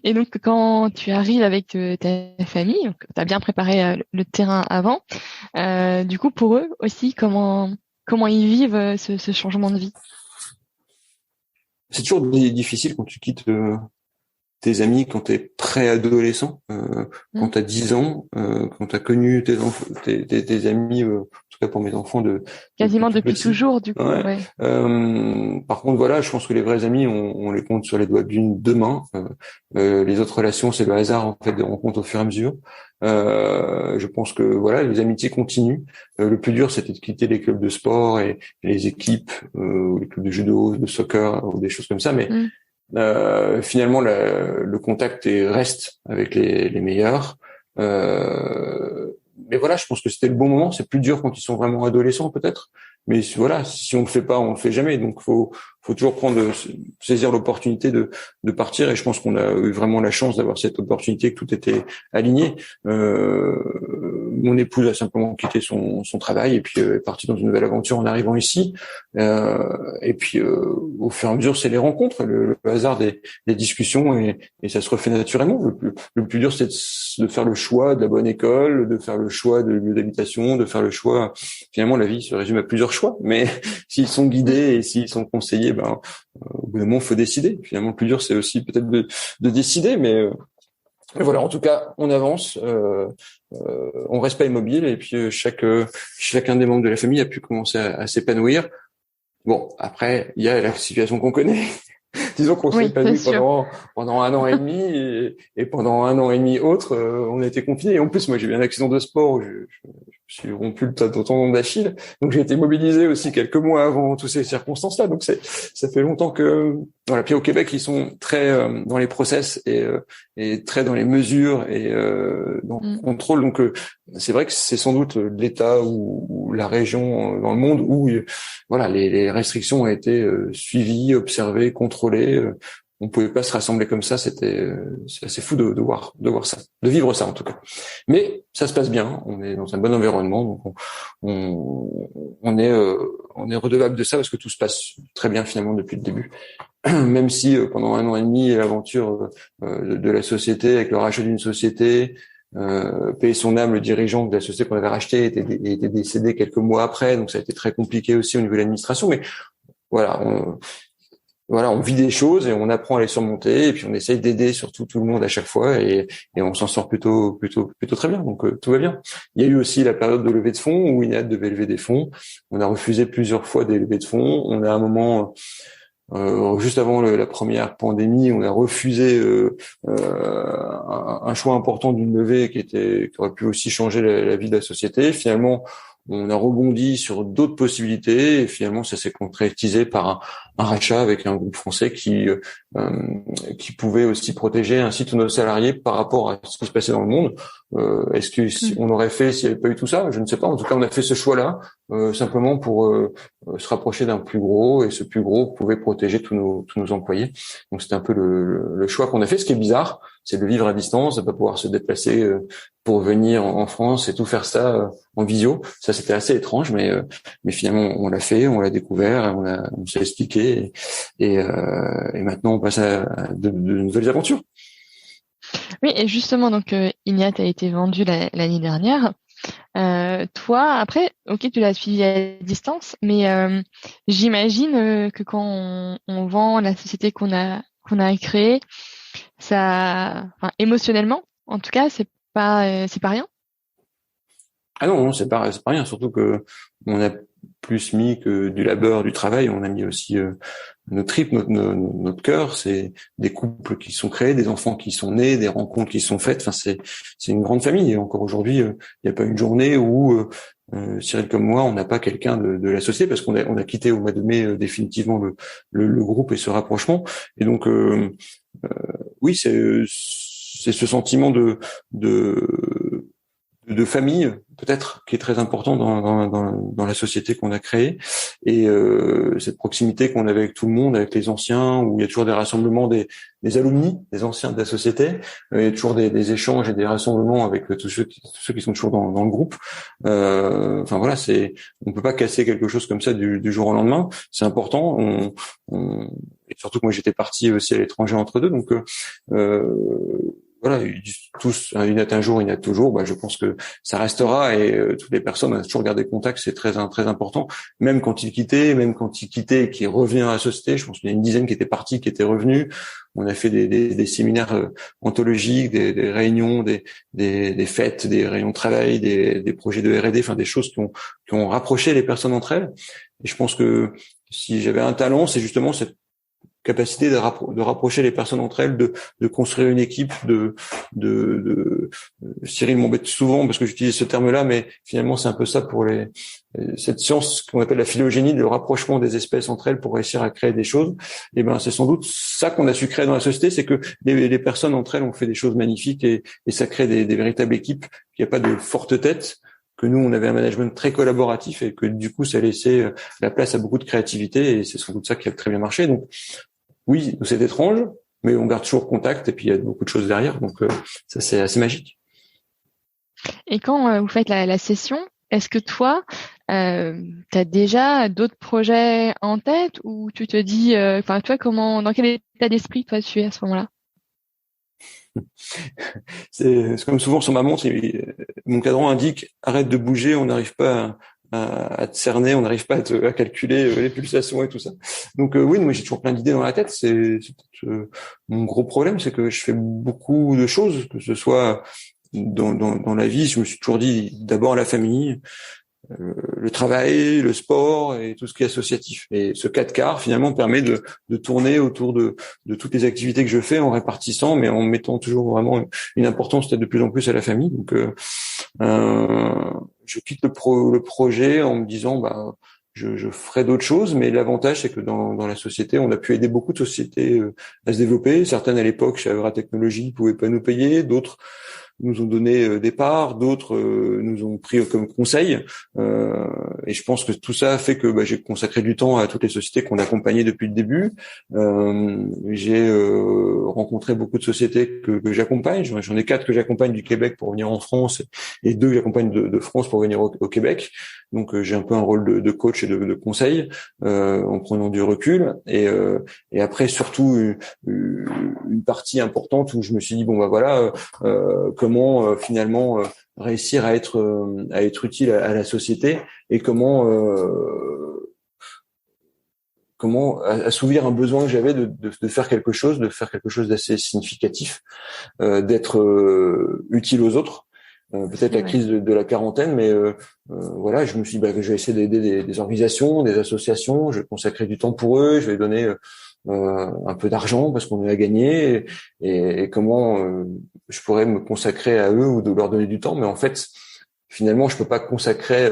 Et donc, quand tu arrives avec ta famille, tu as bien préparé le terrain avant, du coup, pour eux aussi, comment ils vivent ce changement de vie? C'est toujours difficile quand tu quittes tes amis quand t'es préadolescent, quand t'as 10 ans, quand t'as connu tes enfants, tes amis, en tout cas pour mes enfants quasiment depuis toujours, du coup. Ouais. Ouais. Par contre, voilà, je pense que les vrais amis, on les compte sur les doigts d'une deux mains. Les autres relations, c'est le hasard en fait des rencontres au fur et à mesure. Je pense que voilà, les amitiés continuent. Le plus dur, c'était de quitter les clubs de sport et les équipes, les clubs de judo, de soccer ou des choses comme ça. Mais finalement, le contact reste avec les meilleurs. Mais voilà, je pense que c'était le bon moment. C'est plus dur quand ils sont vraiment adolescents, peut-être. Mais voilà, si on le fait pas, on le fait jamais. Donc, faut toujours saisir l'opportunité de partir. Et je pense qu'on a eu vraiment la chance d'avoir cette opportunité, que tout était aligné. Mon épouse a simplement quitté son travail et puis est partie dans une nouvelle aventure en arrivant ici. Et puis, au fur et à mesure, c'est les rencontres, le hasard des discussions et ça se refait naturellement. Le plus dur, c'est de faire le choix de la bonne école, de faire le choix de lieu d'habitation, de faire le choix. Finalement, la vie se résume à plusieurs choix, mais s'ils sont guidés et s'ils sont conseillés, au bout d'un moment, il faut décider. Finalement, le plus dur, c'est aussi peut-être de décider, mais voilà. En tout cas, on avance, on reste pas immobile, et puis chacun des membres de la famille a pu commencer à s'épanouir. Bon, après, il y a la situation qu'on connaît. Disons qu'on s'est épanoui pendant 1 an et demi et pendant 1 an et demi autre, on a été confinés. Et en plus, moi, j'ai eu un accident de sport où je suis rompu le tendon d'Achille. Donc, j'ai été mobilisé aussi quelques mois avant toutes ces circonstances-là. Donc, ça fait longtemps que, voilà. Puis au Québec, ils sont très dans les process et très dans les mesures et dans le contrôle. Donc, c'est vrai que c'est sans doute l'État ou la région dans le monde où, voilà, les restrictions ont été suivies, observées, contrôlées. On pouvait pas se rassembler comme ça. C'est assez fou de voir ça, de vivre ça en tout cas. Mais ça se passe bien. On est dans un bon environnement, donc on est redevable de ça parce que tout se passe très bien finalement depuis le début. Même si pendant 1 an et demi, l'aventure de la société avec le rachat d'une société, payer son âme, le dirigeant de la société qu'on avait racheté était décédé quelques mois après, donc ça a été très compliqué aussi au niveau de l'administration. Mais voilà, on vit des choses et on apprend à les surmonter et puis on essaye d'aider surtout tout le monde à chaque fois et on s'en sort plutôt très bien. Donc tout va bien. Il y a eu aussi la période de levée de fonds où INEAD devait lever des fonds. On a refusé plusieurs fois des levées de fonds. On a un moment juste avant la première pandémie, on a refusé un choix important d'une levée qui aurait pu aussi changer la vie de la société. Finalement, on a rebondi sur d'autres possibilités et finalement ça s'est concrétisé par un rachat avec un groupe français qui pouvait aussi protéger ainsi tous nos salariés par rapport à ce qui se passait dans le monde. Est-ce que on l'aurait fait s'il n'y avait pas eu tout ça? Je ne sais pas. En tout cas, on a fait ce choix-là simplement pour se rapprocher d'un plus gros et ce plus gros pouvait protéger tous nos employés. Donc c'était un peu le choix qu'on a fait. Ce qui est bizarre, c'est de vivre à distance, de pas pouvoir se déplacer pour venir en France et tout faire ça en visio. Ça c'était assez étrange, mais finalement on l'a fait, on l'a découvert, on s'est expliqué et maintenant on passe à de nouvelles aventures. Oui, et justement, donc INEAD a été vendu l'année dernière. Toi, après, ok, tu l'as suivi à distance, mais j'imagine que quand on vend la société qu'on a créée, ça, enfin, émotionnellement, en tout cas, c'est pas rien. Ah non, c'est pas rien. Surtout que on a plus mis que du labeur, du travail. On a mis aussi notre tripes, notre cœur. C'est des couples qui sont créés, des enfants qui sont nés, des rencontres qui sont faites. Enfin, c'est une grande famille. Et encore aujourd'hui, il n'y a pas une journée où Cyril comme moi, on n'a pas quelqu'un de la société parce qu'on a quitté au mois de mai définitivement le groupe et ce rapprochement. Et donc oui, c'est ce sentiment de famille peut-être qui est très important dans la société qu'on a créée et cette proximité qu'on avait avec tout le monde, avec les anciens, où il y a toujours des rassemblements des alumni, des anciens de la société, il y a toujours des échanges et des rassemblements avec tous ceux qui sont toujours dans le groupe. Enfin voilà, on peut pas casser quelque chose comme ça du jour au lendemain. C'est important. Et surtout que moi j'étais parti aussi à l'étranger entre deux, donc voilà, voilà, ils disent tous Inat un jour, Inat toujours. Je pense que ça restera et toutes les personnes, on a toujours gardé contact, c'est très très important. Même quand il quittait et qu'il revient à la société, je pense qu'il y a une dizaine qui étaient partis, qui étaient revenus. On a fait des séminaires anthologiques, des réunions, des fêtes, des réunions de travail, des projets de R&D, enfin des choses qui ont rapproché les personnes entre elles. Et je pense que si j'avais un talent, c'est justement cette capacité de rapprocher les personnes entre elles, de construire une équipe, Cyril m'embête souvent parce que j'utilise ce terme-là, mais finalement c'est un peu ça pour cette science qu'on appelle la phylogénie, le rapprochement des espèces entre elles pour réussir à créer des choses. Et c'est sans doute ça qu'on a su créer dans la société, c'est que les personnes entre elles ont fait des choses magnifiques et ça crée des véritables équipes. Il n'y a pas de forte tête, que nous on avait un management très collaboratif et que du coup ça laissait la place à beaucoup de créativité et c'est sans doute ça qui a très bien marché. Donc oui, c'est étrange, mais on garde toujours contact et puis il y a beaucoup de choses derrière, donc ça c'est assez magique. Et quand vous faites la session, est-ce que toi, tu as déjà d'autres projets en tête ou tu te dis, toi, dans quel état d'esprit toi tu es à ce moment-là? C'est comme souvent sur ma montre, mon cadran indique arrête de bouger, on n'arrive pas à te cerner, on n'arrive pas à calculer les pulsations et tout ça. Donc oui, moi j'ai toujours plein d'idées dans la tête. C'est mon gros problème, c'est que je fais beaucoup de choses, que ce soit dans la vie. Je me suis toujours dit d'abord la famille, le travail, le sport et tout ce qui est associatif. Et ce 4 quarts finalement permet de tourner autour de toutes les activités que je fais en répartissant, mais en mettant toujours vraiment une importance peut-être de plus en plus à la famille. Donc je quitte le projet en me disant je ferai d'autres choses, mais l'avantage c'est que dans la société, on a pu aider beaucoup de sociétés à se développer. Certaines à l'époque chez Avra Technologies pouvaient pas nous payer, d'autres nous ont donné des parts, d'autres nous ont pris comme conseil. Et je pense que tout ça a fait que j'ai consacré du temps à toutes les sociétés qu'on a accompagnées depuis le début. J'ai rencontré beaucoup de sociétés que j'accompagne. J'en ai 4 que j'accompagne du Québec pour venir en France et 2 que j'accompagne de France pour venir au Québec. Donc j'ai un peu un rôle de coach et de conseil en prenant du recul. Et après surtout une partie importante où je me suis dit comment finalement réussir à être utile à la société et comment assouvir un besoin que j'avais de faire quelque chose d'assez significatif, d'être utile aux autres. Peut-être la crise de la quarantaine, mais je me suis dit je vais essayer d'aider des organisations, des associations, je vais consacrer du temps pour eux, je vais donner un peu d'argent parce qu'on a gagné et comment je pourrais me consacrer à eux ou de leur donner du temps, mais en fait finalement je peux pas consacrer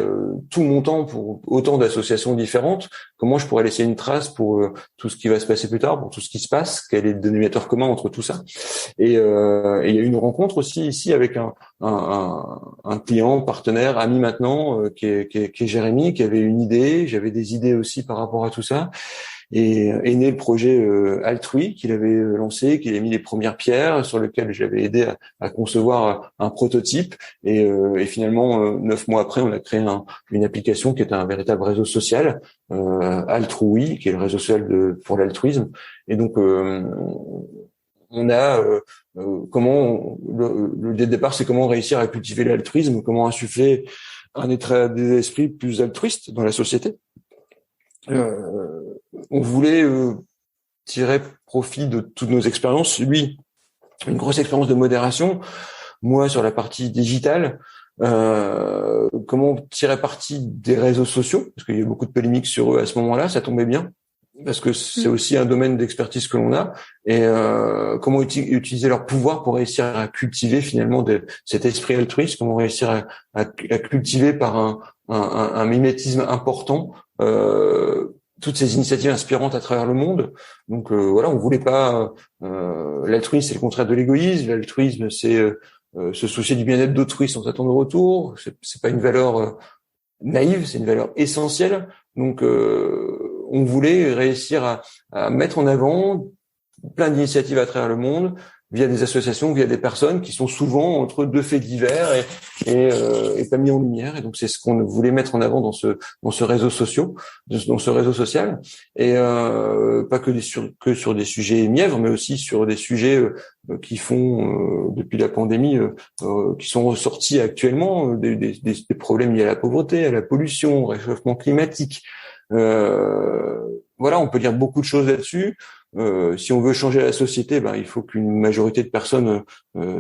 tout mon temps pour autant d'associations différentes. Comment je pourrais laisser une trace pour tout ce qui va se passer plus tard, pour tout ce qui se passe, quel est le dénominateur commun entre tout ça. Et il y a eu une rencontre aussi ici avec un client, partenaire, ami maintenant, qui est Jérémy, qui avait une idée, j'avais des idées aussi par rapport à tout ça. Et est né le projet Altrui qu'il avait lancé, qu'il a mis les premières pierres, sur lequel j'avais aidé à concevoir un prototype. Et finalement, 9 mois après, on a créé une application qui est un véritable réseau social, Altrui, qui est le réseau social pour l'altruisme. Et donc, on a le départ, c'est comment réussir à cultiver l'altruisme, comment insuffler un état d'esprit plus altruiste dans la société. On voulait tirer profit de toutes nos expériences. Lui, une grosse expérience de modération. Moi, sur la partie digitale, comment tirer parti des réseaux sociaux, parce qu'il y a eu beaucoup de polémiques sur eux à ce moment-là. Ça tombait bien, parce que c'est aussi un domaine d'expertise que l'on a. Et comment utiliser leur pouvoir pour réussir à cultiver finalement cet esprit altruiste, comment réussir à cultiver par un mimétisme important toutes ces initiatives inspirantes à travers le monde. Donc on voulait pas l'altruisme, c'est le contraire de l'égoïsme. L'altruisme, c'est se soucier du bien-être d'autrui sans attendre de retour. C'est pas une valeur naïve, c'est une valeur essentielle. Donc on voulait réussir à mettre en avant plein d'initiatives à travers le monde via des associations, via des personnes qui sont souvent entre deux faits divers et pas mis en lumière. Et donc c'est ce qu'on voulait mettre en avant dans ce réseau social, et pas que sur des sujets mièvres, mais aussi sur des sujets qui font depuis la pandémie, qui sont ressortis actuellement, des problèmes liés à la pauvreté, à la pollution, au réchauffement climatique. Voilà, on peut dire beaucoup de choses là-dessus. Si on veut changer la société, il faut qu'une majorité de personnes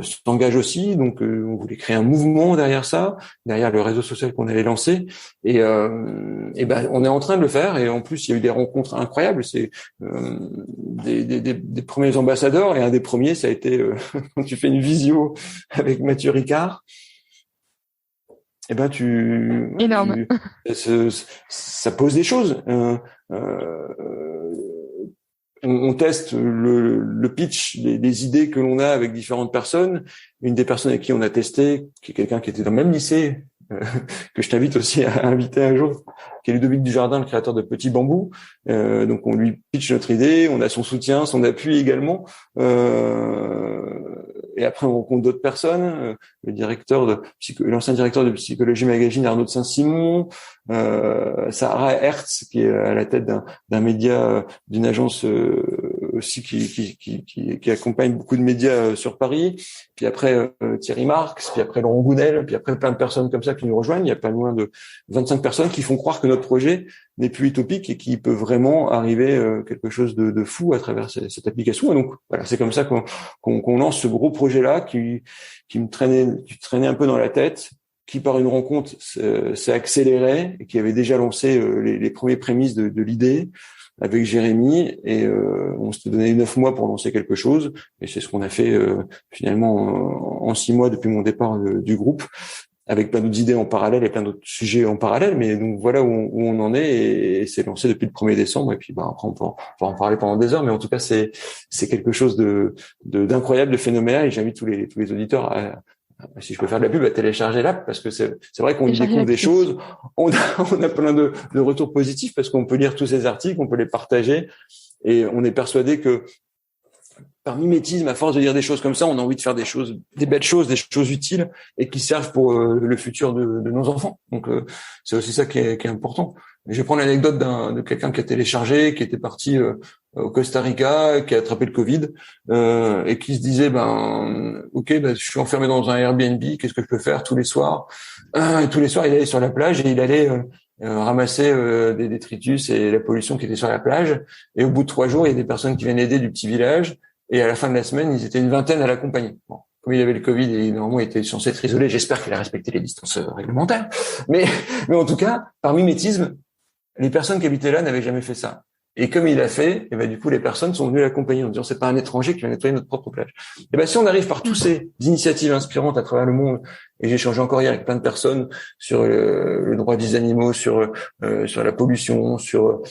s'engagent aussi. Donc, on voulait créer un mouvement derrière ça, derrière le réseau social qu'on allait lancer. Et on est en train de le faire. Et en plus, il y a eu des rencontres incroyables. C'est des premiers ambassadeurs. Et un des premiers, ça a été quand tu fais une visio avec Mathieu Ricard. Énorme. Ça pose des choses. On teste le pitch des idées que l'on a avec différentes personnes. Une des personnes avec qui on a testé, qui est quelqu'un qui était dans le même lycée, que je t'invite aussi à inviter un jour, qui est Ludovic Dujardin, le créateur de Petit Bambou. Donc on lui pitch notre idée, on a son soutien, son appui également. Et après, on rencontre d'autres personnes, l'ancien directeur de Psychologie Magazine, Arnaud de Saint-Simon, Sarah Hertz, qui est à la tête d'un média, d'une agence aussi qui accompagne beaucoup de médias sur Paris. Puis après, Thierry Marx, puis après Laurent Gounel, puis après plein de personnes comme ça qui nous rejoignent. Il y a pas loin de 25 personnes qui font croire que notre projet n'est plus utopique et qui peut vraiment arriver quelque chose de fou à travers cette application. Et donc voilà, c'est comme ça qu'on lance ce gros projet-là qui me traînait un peu dans la tête, qui par une rencontre s'est accéléré et qui avait déjà lancé les premiers prémices de l'idée avec Jérémy, et on s'était donné 9 mois pour lancer quelque chose, et c'est ce qu'on a fait finalement en 6 mois depuis mon départ du groupe, avec plein d'autres idées en parallèle et plein d'autres sujets en parallèle. Mais donc voilà où on en est, et c'est lancé depuis le 1er décembre. Et puis après on peut en parler pendant des heures, mais en tout cas c'est quelque chose d'incroyable, de phénoménal, et j'invite tous les auditeurs si je peux faire de la pub, à télécharger l'app, parce que c'est vrai qu'on y découvre des choses. On a plein de retours positifs, parce qu'on peut lire tous ces articles, on peut les partager, et on est persuadé que par mimétisme, à force de dire des choses comme ça, on a envie de faire des belles choses, des choses utiles, et qui servent pour le futur de nos enfants. Donc c'est aussi ça qui est important. Je vais prendre l'anecdote de quelqu'un qui a téléchargé, qui était parti au Costa Rica, qui a attrapé le Covid, et qui se disait je suis enfermé dans un Airbnb, qu'est-ce que je peux faire tous les soirs? Et tous les soirs, il allait sur la plage et il allait ramasser des détritus et la pollution qui était sur la plage. Et au bout de 3 jours, il y a des personnes qui viennent aider du petit village. Et à la fin de la semaine, ils étaient une vingtaine à l'accompagner. Bon, comme il avait le Covid et normalement il était censé être isolé, j'espère qu'il a respecté les distances réglementaires. Mais en tout cas, par mimétisme, les personnes qui habitaient là n'avaient jamais fait ça. Et comme il l'a fait, et du coup, les personnes sont venues l'accompagner en disant c'est pas un étranger qui va nettoyer notre propre plage. Et si on arrive par tous ces initiatives inspirantes à travers le monde, et j'ai échangé encore hier avec plein de personnes sur le droit des animaux, sur la pollution, sur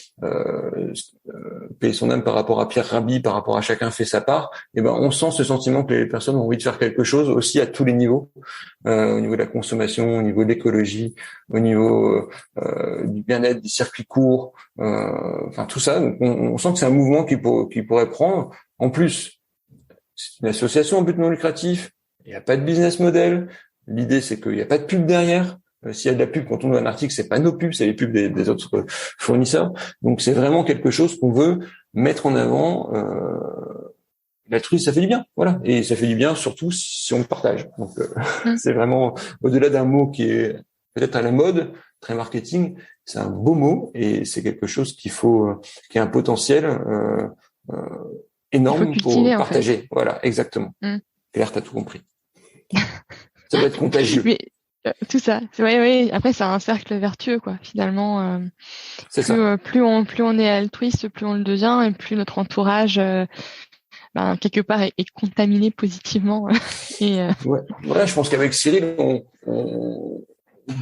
payer son âme par rapport à Pierre Rabhi, par rapport à chacun fait sa part, on sent ce sentiment que les personnes ont envie de faire quelque chose aussi à tous les niveaux, au niveau de la consommation, au niveau de l'écologie, au niveau du bien-être, des circuits courts, tout ça. Donc on sent que c'est un mouvement qui pourrait prendre. En plus, c'est une association à but non lucratif, il n'y a pas de business model. L'idée, c'est qu'il n'y a pas de pub derrière. S'il y a de la pub quand on ouvre un article, c'est pas nos pubs, c'est les pubs des autres fournisseurs. Donc c'est vraiment quelque chose qu'on veut mettre en avant. L'altruisme, ça fait du bien, voilà. Et ça fait du bien surtout si on le partage. Donc c'est vraiment, au-delà d'un mot qui est peut-être à la mode, très marketing, c'est un beau mot, et c'est quelque chose qui a un potentiel énorme pour partager. En fait. Voilà, exactement. Claire, t'as tout compris. Ça doit être contagieux. Mais, tout ça. Oui. Après, c'est un cercle vertueux, quoi. Finalement, plus on est altruiste, plus on le devient, et plus notre entourage, quelque part, est contaminé positivement. Ouais, je pense qu'avec Cyril,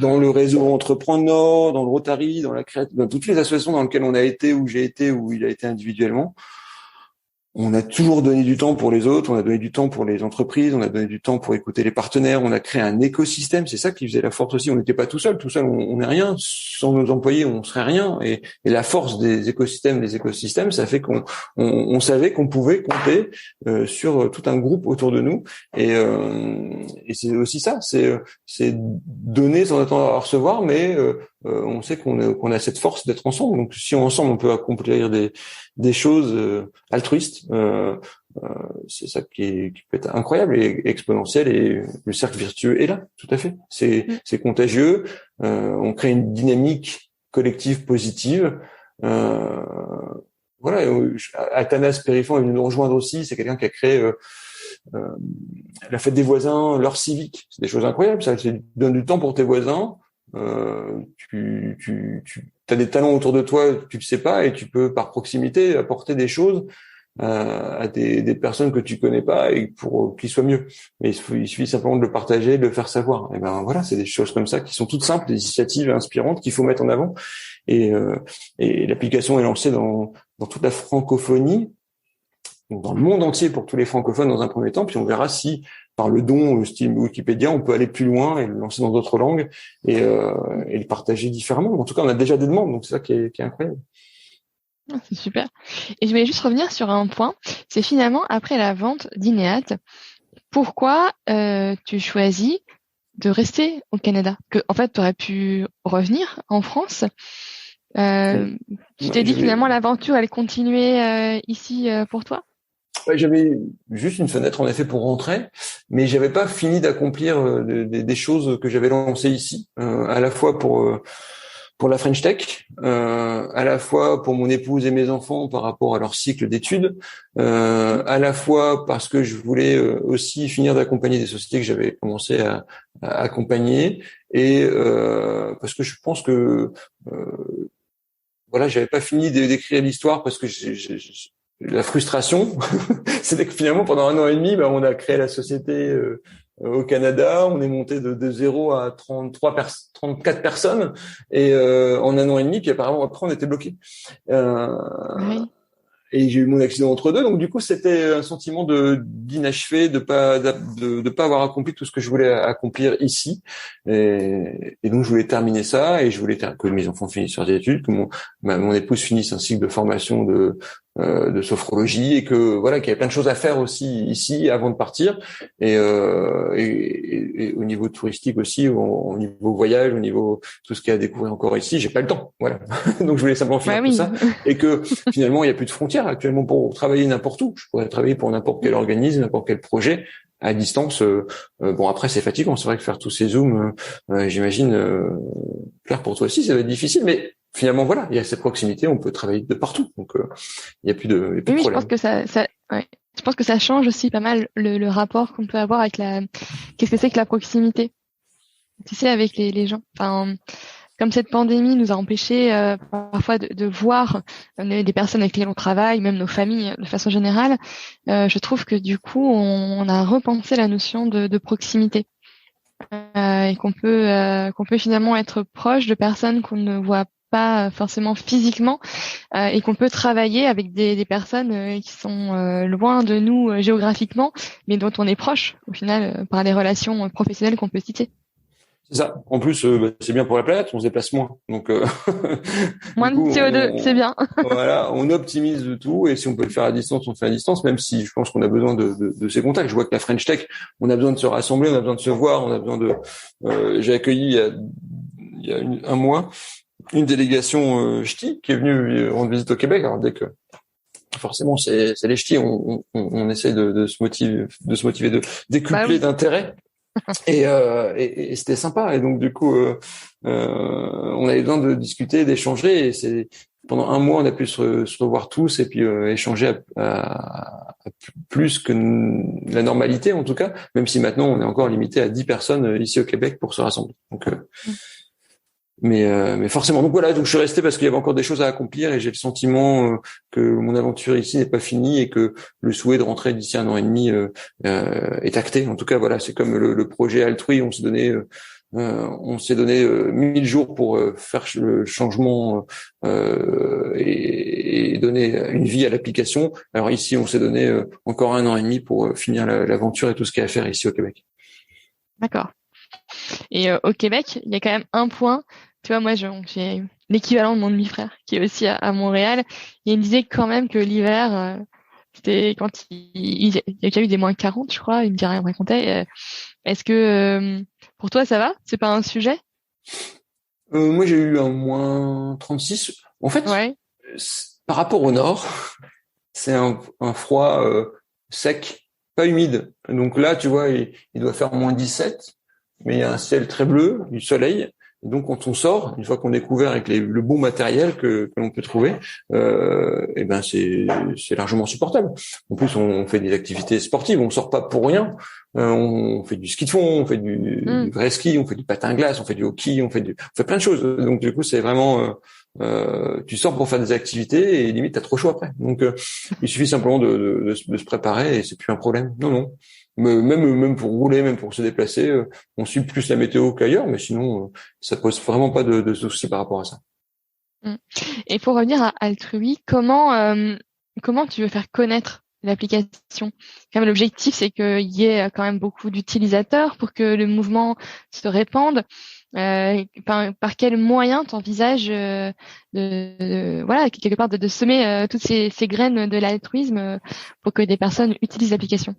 dans le réseau Entreprendre Nord, dans le Rotary, dans toutes les associations dans lesquelles on a été, où j'ai été, où il a été individuellement, on a toujours donné du temps pour les autres, on a donné du temps pour les entreprises, on a donné du temps pour écouter les partenaires, on a créé un écosystème. C'est ça qui faisait la force aussi. On n'était pas tout seul on n'est rien. Sans nos employés, on serait rien. Et la force des écosystèmes, ça fait on savait qu'on pouvait compter sur tout un groupe autour de nous. Et c'est aussi ça, c'est donner sans attendre à recevoir, mais on sait qu'on a cette force d'être ensemble. Donc si ensemble on peut accomplir des choses altruistes, c'est ça qui peut être incroyable et exponentiel, et le cercle vertueux est là, tout à fait. C'est contagieux. On crée une dynamique collective positive. Voilà. Athanas Périfan est venu nous rejoindre aussi. C'est quelqu'un qui a créé la fête des voisins, l'heure civique. C'est des choses incroyables. Ça, tu donnes du temps pour tes voisins. Tu as des talents autour de toi, tu le sais pas, et tu peux par proximité apporter des choses à des personnes que tu connais pas, et pour qu'ils soient mieux. Mais il suffit simplement de le partager, de le faire savoir. Et ben voilà, c'est des choses comme ça qui sont toutes simples, des initiatives inspirantes qu'il faut mettre en avant. Et l'application est lancée dans toute la francophonie, donc dans le monde entier pour tous les francophones dans un premier temps, puis on verra si par le don style Wikipédia, on peut aller plus loin et le lancer dans d'autres langues et le partager différemment. En tout cas, on a déjà des demandes, donc c'est ça qui est incroyable. C'est super. Et je voulais juste revenir sur un point. C'est finalement, après la vente d'Ineat, pourquoi tu choisis de rester au Canada? En fait, tu aurais pu revenir en France. Tu t'es dit finalement l'aventure allait continuer ici pour toi? Ouais, j'avais juste une fenêtre en effet pour rentrer, mais j'avais pas fini d'accomplir des choses que j'avais lancées ici, à la fois pour la French Tech, à la fois pour mon épouse et mes enfants par rapport à leur cycle d'études, à la fois parce que je voulais aussi finir d'accompagner des sociétés que j'avais commencé à accompagner, et parce que je pense que voilà, j'avais pas fini d'écrire l'histoire, parce que la frustration, c'était que finalement pendant 1 an et demi, on a créé la société au Canada, on est monté de 0 à 34 personnes, et en 1 an et demi, puis apparemment après on était bloqué. Oui. Et j'ai eu mon accident entre deux, donc du coup c'était un sentiment d'inachevé, de pas avoir accompli tout ce que je voulais accomplir ici, et donc je voulais terminer ça, et je voulais que mes enfants finissent leurs études, que mon épouse finisse un cycle de formation de sophrologie, et que voilà, qu'il y avait plein de choses à faire aussi ici avant de partir, et au niveau touristique aussi, au niveau voyage, au niveau tout ce qu'il y a à découvrir encore ici, j'ai pas le temps, voilà. Donc je voulais simplement finir tout ça, et que finalement il y a plus de frontières actuellement pour travailler n'importe où. Je pourrais travailler pour n'importe quel organisme, n'importe quel projet à distance. Bon, après c'est fatigant, c'est vrai que faire tous ces zooms, j'imagine, Claire, pour toi aussi ça va être difficile, mais finalement voilà, il y a cette proximité, on peut travailler de partout, donc il y a plus de Oui, problème. je pense que je pense que ça change aussi pas mal le rapport qu'on peut avoir avec qu'est-ce que c'est que la proximité, tu sais, avec les gens. Enfin, comme cette pandémie nous a empêchés parfois de voir des personnes avec lesquelles on travaille, même nos familles de façon générale, je trouve que du coup on a repensé la notion de proximité, et qu'on peut finalement être proche de personnes qu'on ne voit pas forcément physiquement, et qu'on peut travailler avec des personnes qui sont loin de nous géographiquement, mais dont on est proche au final par les relations professionnelles qu'on peut citer. C'est ça. En plus, c'est bien pour la planète, on se déplace moins. Donc, moins de CO2, c'est bien. Voilà, on optimise de tout, et si on peut le faire à distance, on le fait à distance, même si je pense qu'on a besoin de ces contacts. Je vois que la French Tech, on a besoin de se rassembler, on a besoin de se voir, on a besoin j'ai accueilli il y a 1 mois une délégation ch'ti qui est venue rendre visite au Québec. Alors dès que forcément c'est les ch'tis, on essaie de se motiver, de décupler d'intérêt. Et c'était sympa, et donc du coup on avait besoin de discuter, d'échanger, et c'est pendant 1 mois on a pu se revoir tous, et puis échanger à plus que la normalité, en tout cas, même si maintenant on est encore limité à 10 personnes ici au Québec pour se rassembler. Donc mais forcément, donc voilà, donc je suis resté parce qu'il y avait encore des choses à accomplir, et j'ai le sentiment que mon aventure ici n'est pas finie, et que le souhait de rentrer d'ici 1 an et demi est acté. En tout cas, voilà, c'est comme le projet Altrui, on s'est donné On s'est donné 1000 jours pour faire le changement et donner une vie à l'application. Alors ici, on s'est donné encore 1 an et demi pour finir l'aventure et tout ce qu'il y a à faire ici au Québec. D'accord. Et au Québec, il y a quand même un point. Tu vois, moi, j'ai l'équivalent de mon demi-frère qui est aussi à Montréal. Et il me disait quand même que l'hiver, c'était quand il y a déjà eu des moins 40, je crois. Il me dirait, il me racontait. Est-ce que pour toi, ça va? C'est pas un sujet? Moi, j'ai eu un moins 36. En fait, Ouais. par rapport au nord, c'est un froid sec, pas humide. Donc là, tu vois, il doit faire moins 17, mais il y a un ciel très bleu, du soleil. Et donc, quand on sort, une fois qu'on est couvert avec le bon matériel que l'on peut trouver, et ben c'est largement supportable. En plus, on fait des activités sportives, on sort pas pour rien. On fait du ski de fond, on fait du vrai ski, on fait du patin à glace, on fait du hockey, on fait plein de choses. Donc du coup, c'est vraiment tu sors pour faire des activités et limite t'as trop chaud après. Donc il suffit simplement de se préparer et c'est plus un problème. Non. Même pour rouler, même pour se déplacer, on suit plus la météo qu'ailleurs, mais sinon ça pose vraiment pas de soucis par rapport à ça. Et pour revenir à Altrui, comment tu veux faire connaître l'application? Quand même, l'objectif, c'est qu'il y ait quand même beaucoup d'utilisateurs pour que le mouvement se répande. Par quels moyens t'envisages voilà, quelque part de semer toutes ces graines de l'altruisme pour que des personnes utilisent l'application?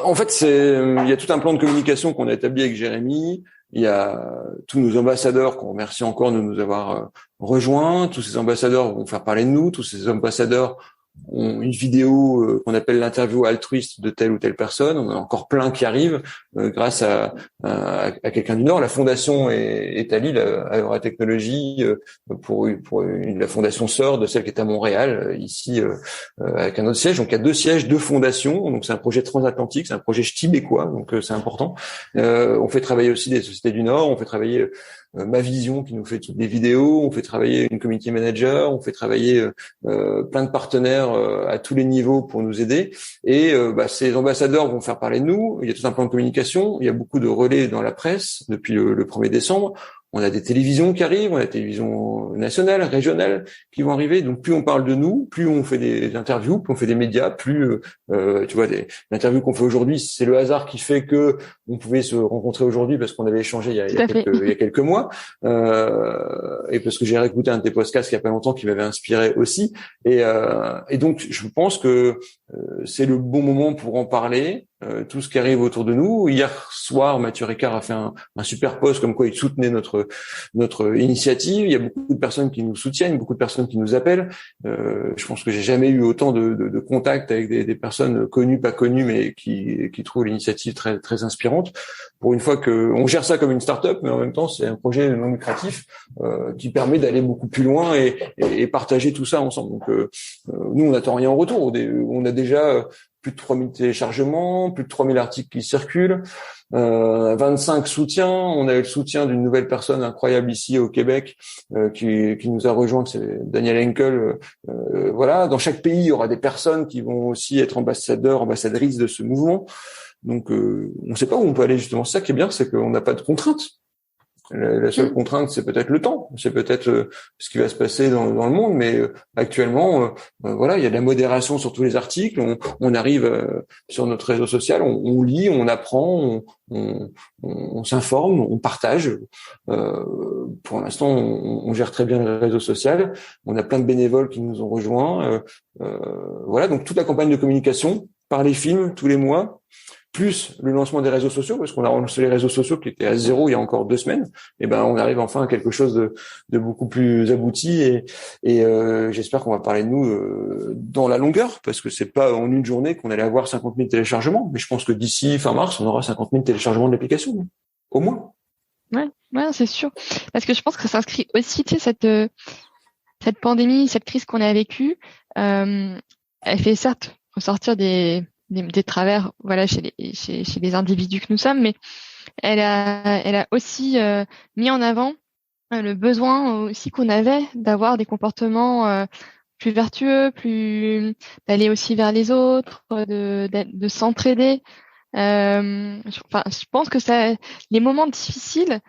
En fait, il y a tout un plan de communication qu'on a établi avec Jérémy. Il y a tous nos ambassadeurs qu'on remercie encore de nous avoir rejoints. Tous ces ambassadeurs vont faire parler de nous. Tous ces ambassadeurs ont une vidéo qu'on appelle l'interview altruiste de telle ou telle personne. On a encore plein qui arrivent grâce à quelqu'un du Nord. La fondation est à Lille, à Eura Technologies, pour la fondation sœur de celle qui est à Montréal, ici avec un autre siège. Donc il y a 2 sièges, 2 fondations. Donc c'est un projet transatlantique, c'est un projet ch'tibécois, donc c'est important. On fait travailler aussi des sociétés du Nord, on fait travailler Ma Vision qui nous fait toutes les vidéos, on fait travailler une community manager, on fait travailler plein de partenaires à tous les niveaux pour nous aider. Et ces ambassadeurs vont faire parler de nous. Il y a tout un plan de communication. Il y a beaucoup de relais dans la presse depuis le 1er décembre. On a des télévisions qui arrivent, on a des télévisions nationales, régionales qui vont arriver. Donc plus on parle de nous, plus on fait des interviews, plus on fait des médias, plus tu vois, l'interview qu'on fait aujourd'hui, c'est le hasard qui fait que on pouvait se rencontrer aujourd'hui parce qu'on avait échangé il y a quelques mois, et parce que j'ai réécouté un de tes podcasts il y a pas longtemps qui m'avait inspiré aussi. Et donc je pense que c'est le bon moment pour en parler. Tout ce qui arrive autour de nous. Hier soir, Mathieu Ricard a fait un super post comme quoi il soutenait notre initiative. Il y a beaucoup de personnes qui nous soutiennent, beaucoup de personnes qui nous appellent. Je pense que j'ai jamais eu autant de contacts avec des personnes connues, pas connues, mais qui trouvent l'initiative très très inspirante. Pour une fois que on gère ça comme une start-up, mais en même temps c'est un projet non lucratif qui permet d'aller beaucoup plus loin et partager tout ça ensemble. Donc nous on n'attend rien en retour. On a déjà plus de 3000 téléchargements, plus de 3000 articles qui circulent, 25 soutiens. On a eu le soutien d'une nouvelle personne incroyable ici au Québec qui nous a rejoint, c'est Daniel Henkel. Voilà, dans chaque pays, il y aura des personnes qui vont aussi être ambassadeurs, ambassadrices de ce mouvement. Donc, on ne sait pas où on peut aller justement. Ça qui est bien, c'est qu'on n'a pas de contraintes. La seule contrainte, c'est peut-être le temps, c'est peut-être ce qui va se passer dans le monde, mais actuellement, voilà, il y a de la modération sur tous les articles. On arrive sur notre réseau social, on lit, on apprend, on s'informe, on partage. Pour l'instant, on gère très bien le réseau social. On a plein de bénévoles qui nous ont rejoints. Voilà, donc toute la campagne de communication par les films tous les mois, plus le lancement des réseaux sociaux, parce qu'on a lancé les réseaux sociaux qui étaient à 0 il y a encore 2 semaines, et ben on arrive enfin à quelque chose de beaucoup plus abouti et j'espère qu'on va parler de nous dans la longueur, parce que c'est pas en une journée qu'on allait avoir 50 000 téléchargements, mais je pense que d'ici fin mars, on aura 50 000 téléchargements de l'application, au moins. Ouais, c'est sûr, parce que je pense que ça s'inscrit aussi, tu sais, cette pandémie, cette crise qu'on a vécue, elle fait certes ressortir des travers, voilà, chez les individus que nous sommes, mais elle a aussi mis en avant le besoin aussi qu'on avait d'avoir des comportements plus vertueux, d'aller aussi vers les autres, de s'entraider. Je pense que les moments difficiles,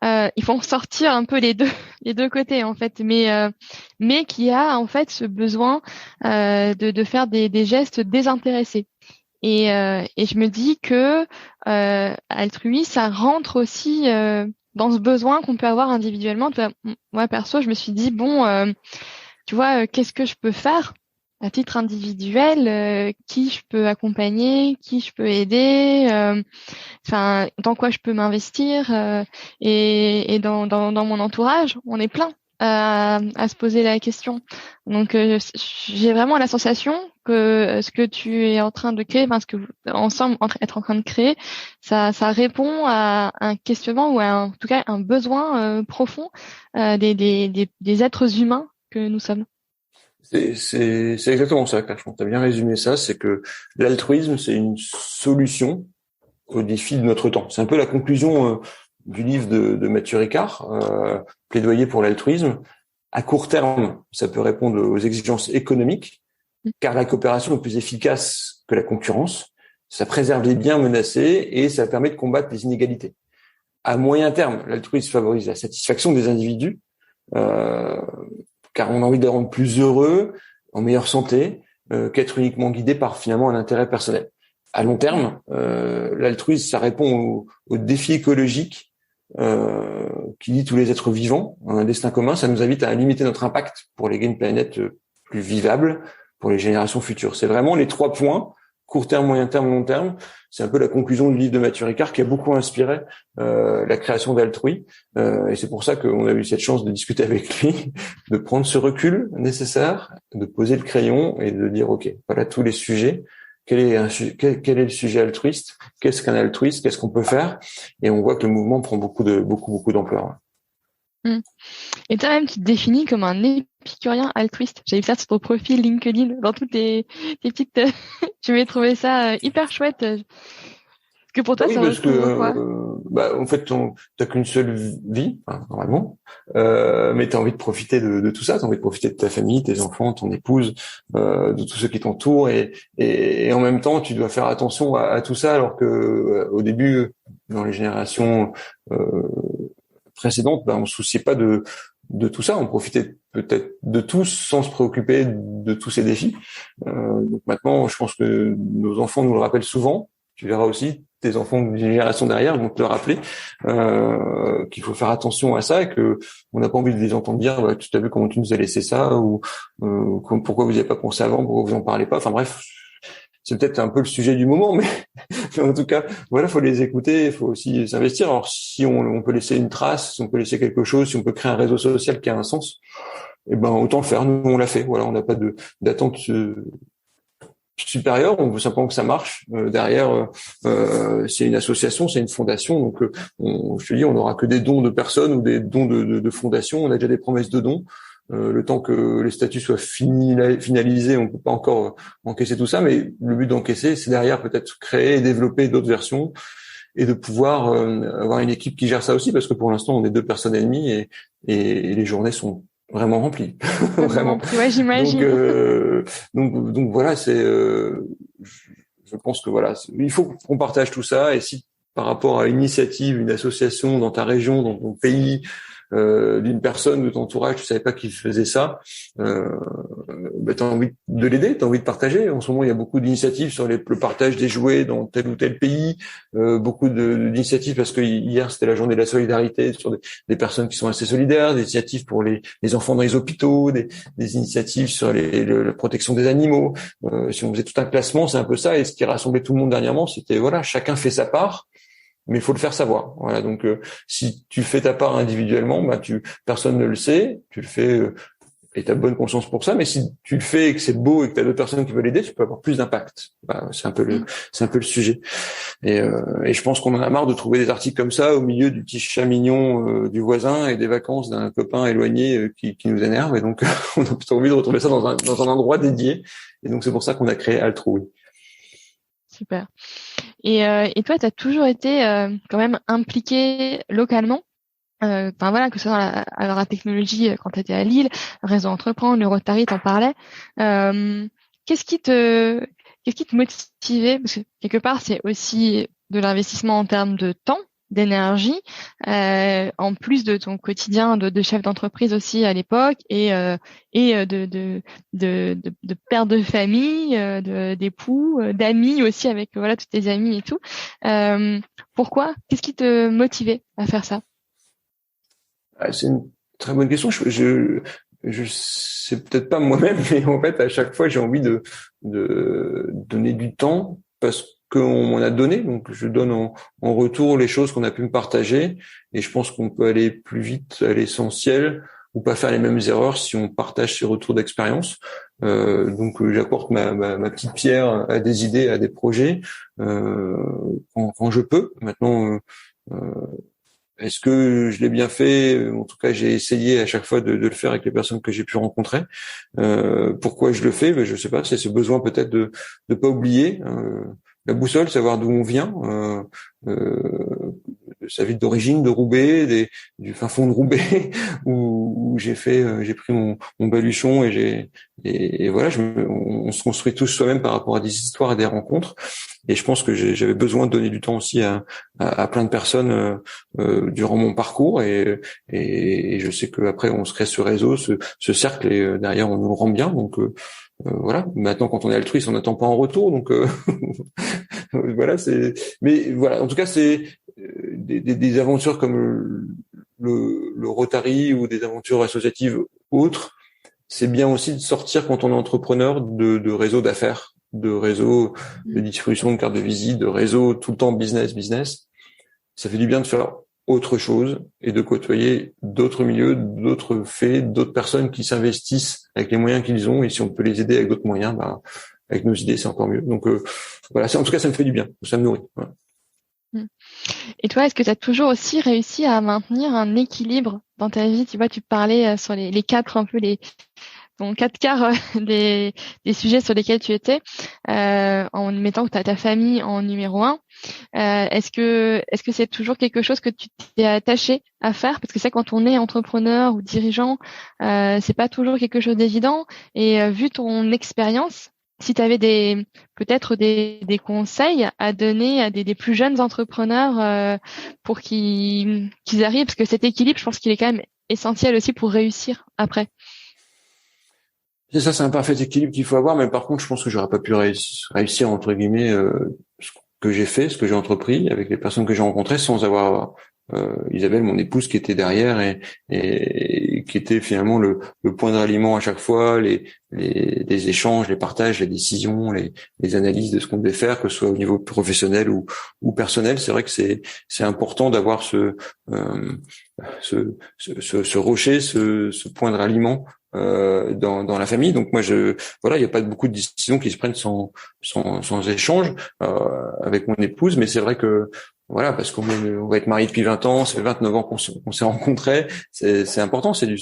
il faut en sortir un peu les deux côtés en fait, mais qui a en fait ce besoin de faire des gestes désintéressés. Et je me dis que altruisme, ça rentre aussi dans ce besoin qu'on peut avoir individuellement. Moi perso, je me suis dit tu vois, qu'est-ce que je peux faire à titre individuel, qui je peux accompagner, qui je peux aider, dans quoi je peux m'investir, et dans mon entourage, on est plein à se poser la question. Donc j'ai vraiment la sensation que ce que tu es en train de créer, ce que vous ensemble être en train de créer, ça répond à un questionnement ou en tout cas un besoin profond des êtres humains que nous sommes. C'est exactement ça, Claire. Tu as bien résumé ça. C'est que l'altruisme, c'est une solution aux défis de notre temps. C'est un peu la conclusion du livre de Mathieu Ricard, Plaidoyer pour l'altruisme. À court terme, ça peut répondre aux exigences économiques, car la coopération est plus efficace que la concurrence. Ça préserve les biens menacés et ça permet de combattre les inégalités. À moyen terme, l'altruisme favorise la satisfaction des individus, car on a envie de les rendre plus heureux, en meilleure santé, qu'être uniquement guidé par finalement un intérêt personnel. À long terme, l'altruisme, ça répond aux défis écologiques qui lient tous les êtres vivants. Un destin commun, ça nous invite à limiter notre impact pour léguer une planète plus vivable pour les générations futures. C'est vraiment les 3 points, court terme, moyen terme, long terme. C'est un peu la conclusion du livre de Mathieu Ricard qui a beaucoup inspiré la création d'Altrui. Et c'est pour ça qu'on a eu cette chance de discuter avec lui, de prendre ce recul nécessaire, de poser le crayon et de dire, OK, voilà tous les sujets. Quel est le sujet altruiste? Qu'est-ce qu'un altruiste? Qu'est-ce qu'on peut faire? Et on voit que le mouvement prend beaucoup d'ampleur. Et toi-même, tu te définis comme un épicurien altruiste. J'ai vu ça sur ton profil LinkedIn, dans toutes tes petites... Je vais trouver ça hyper chouette. Parce que pour toi, oui, ça parce recouvre quoi? En fait, t'as qu'une seule vie, normalement, mais t'as envie de profiter de tout ça. T'as envie de profiter de ta famille, tes enfants, ton épouse, de tous ceux qui t'entourent, et en même temps, tu dois faire attention à tout ça, alors que au début, dans les générations précédentes, on se souciait pas de tout ça. On profitait peut-être de tous sans se préoccuper de tous ces défis. Donc maintenant, je pense que nos enfants nous le rappellent souvent. Tu verras aussi tes enfants d'une génération derrière vont te le rappeler, qu'il faut faire attention à ça et que on n'a pas envie de les entendre dire tu t'as vu comment tu nous as laissé ça, ou pourquoi vous n'y avez pas pensé avant, pourquoi vous en parlez pas. Enfin bref, c'est peut-être un peu le sujet du moment, mais en tout cas, voilà, faut les écouter, il faut aussi s'investir. Alors si on peut laisser une trace, si on peut laisser quelque chose, si on peut créer un réseau social qui a un sens, autant le faire. Nous on l'a fait. Voilà, on n'a pas d'attente supérieur, on veut simplement que ça marche. Derrière, c'est une association, c'est une fondation, donc je te dis, on n'aura que des dons de personnes ou des dons de fondations. On a déjà des promesses de dons. Le temps que les statuts soient finalisés, on peut pas encore encaisser tout ça, mais le but d'encaisser, c'est derrière peut-être créer et développer d'autres versions et de pouvoir avoir une équipe qui gère ça aussi, parce que pour l'instant, on est 2 personnes et demie et les journées sont vraiment rempli, vraiment. Ouais, j'imagine. Donc voilà, je pense que voilà, il faut qu'on partage tout ça. Et si par rapport à une initiative, une association dans ta région, dans ton pays, d'une personne de ton entourage, tu savais pas qu'il faisait ça, t'as envie de l'aider, t'as envie de partager. En ce moment, il y a beaucoup d'initiatives sur le partage des jouets dans tel ou tel pays, beaucoup d'initiatives parce que hier c'était la journée de la solidarité sur des personnes qui sont assez solidaires, des initiatives pour les enfants dans les hôpitaux, des initiatives sur la protection des animaux. Si on faisait tout un classement, c'est un peu ça. Et ce qui rassemblait tout le monde dernièrement, c'était voilà, chacun fait sa part. Mais il faut le faire savoir. Voilà. Donc, si tu fais ta part individuellement, personne ne le sait. Tu le fais et t'as bonne conscience pour ça. Mais si tu le fais et que c'est beau et que t'as d'autres personnes qui veulent l'aider, tu peux avoir plus d'impact. C'est un peu le sujet. Et je pense qu'on en a marre de trouver des articles comme ça au milieu du petit chat mignon du voisin et des vacances d'un copain éloigné qui nous énerve. Et donc, on a plutôt envie de retrouver ça dans un endroit dédié. Et donc, c'est pour ça qu'on a créé Altrui. Super. Et toi, tu as toujours été quand même impliqué localement. Voilà, que ce soit dans la technologie quand tu étais à Lille, Réseau Entreprendre, le Rotary, t'en parlais. Qu'est-ce qu'est-ce qui te motivait? Parce que quelque part, c'est aussi de l'investissement en termes de temps, d'énergie, en plus de ton quotidien de chef d'entreprise aussi à l'époque et de père de famille, d'époux, d'amis aussi avec voilà tous tes amis et tout. Pourquoi? Qu'est-ce qui te motivait à faire ça? C'est une très bonne question. Je sais peut-être pas moi-même, mais en fait, à chaque fois, j'ai envie de donner du temps parce qu'on m'en a donné. Donc, je donne en retour les choses qu'on a pu me partager. Et je pense qu'on peut aller plus vite à l'essentiel ou pas faire les mêmes erreurs si on partage ces retours d'expérience. Donc, j'apporte ma petite pierre à des idées, à des projets quand je peux. Maintenant, est-ce que je l'ai bien fait? En tout cas, j'ai essayé à chaque fois de le faire avec les personnes que j'ai pu rencontrer. Pourquoi je le fais? Ben, je sais pas. C'est ce besoin peut-être de pas oublier la boussole, savoir d'où on vient, de sa ville d'origine, de Roubaix, du fin fond de Roubaix, où j'ai pris mon baluchon et voilà, on se construit tous soi-même par rapport à des histoires et des rencontres. Et je pense que j'avais besoin de donner du temps aussi à plein de personnes durant mon parcours et je sais que après on se crée ce réseau, ce cercle et derrière on nous le rend bien. Donc voilà. Maintenant, quand on est altruiste, on n'attend pas en retour. Donc voilà, mais voilà. En tout cas, c'est des aventures comme le Rotary ou des aventures associatives autres. C'est bien aussi de sortir quand on est entrepreneur de réseau d'affaires, de réseau de distribution de cartes de visite, de réseau tout le temps business. Ça fait du bien de faire autre chose et de côtoyer d'autres milieux, d'autres faits, d'autres personnes qui s'investissent avec les moyens qu'ils ont. Et si on peut les aider avec d'autres moyens, avec nos idées, c'est encore mieux. Donc voilà, en tout cas, ça me fait du bien, ça me nourrit. Voilà. Et toi, est-ce que tu as toujours aussi réussi à maintenir un équilibre dans ta vie? Tu vois, tu parlais sur les quatre un peu ton 4 quarts des sujets sur lesquels tu étais, en mettant que tu as ta famille en numéro 1. Est-ce que c'est toujours quelque chose que tu t'es attaché à faire? Parce que ça, quand on est entrepreneur ou dirigeant, c'est pas toujours quelque chose d'évident. Et vu ton expérience, si tu avais peut-être des conseils à donner à des plus jeunes entrepreneurs pour qu'ils arrivent, parce que cet équilibre, je pense qu'il est quand même essentiel aussi pour réussir après. C'est ça, c'est un parfait équilibre qu'il faut avoir, mais par contre, je pense que j'aurais pas pu réussir entre guillemets ce que j'ai fait, ce que j'ai entrepris avec les personnes que j'ai rencontrées sans avoir Isabelle, mon épouse, qui était derrière et qui était finalement le point de ralliement à chaque fois, les échanges, les partages, les décisions, les analyses de ce qu'on devait faire, que ce soit au niveau professionnel ou personnel. C'est vrai que c'est important d'avoir ce rocher, ce point de ralliement dans la famille. Donc moi il n'y a pas beaucoup de décisions qui se prennent sans échange avec mon épouse, mais c'est vrai que voilà, parce qu'on va être mariés depuis 20 ans, ça fait 29 ans qu'on s'est rencontrés, c'est important, c'est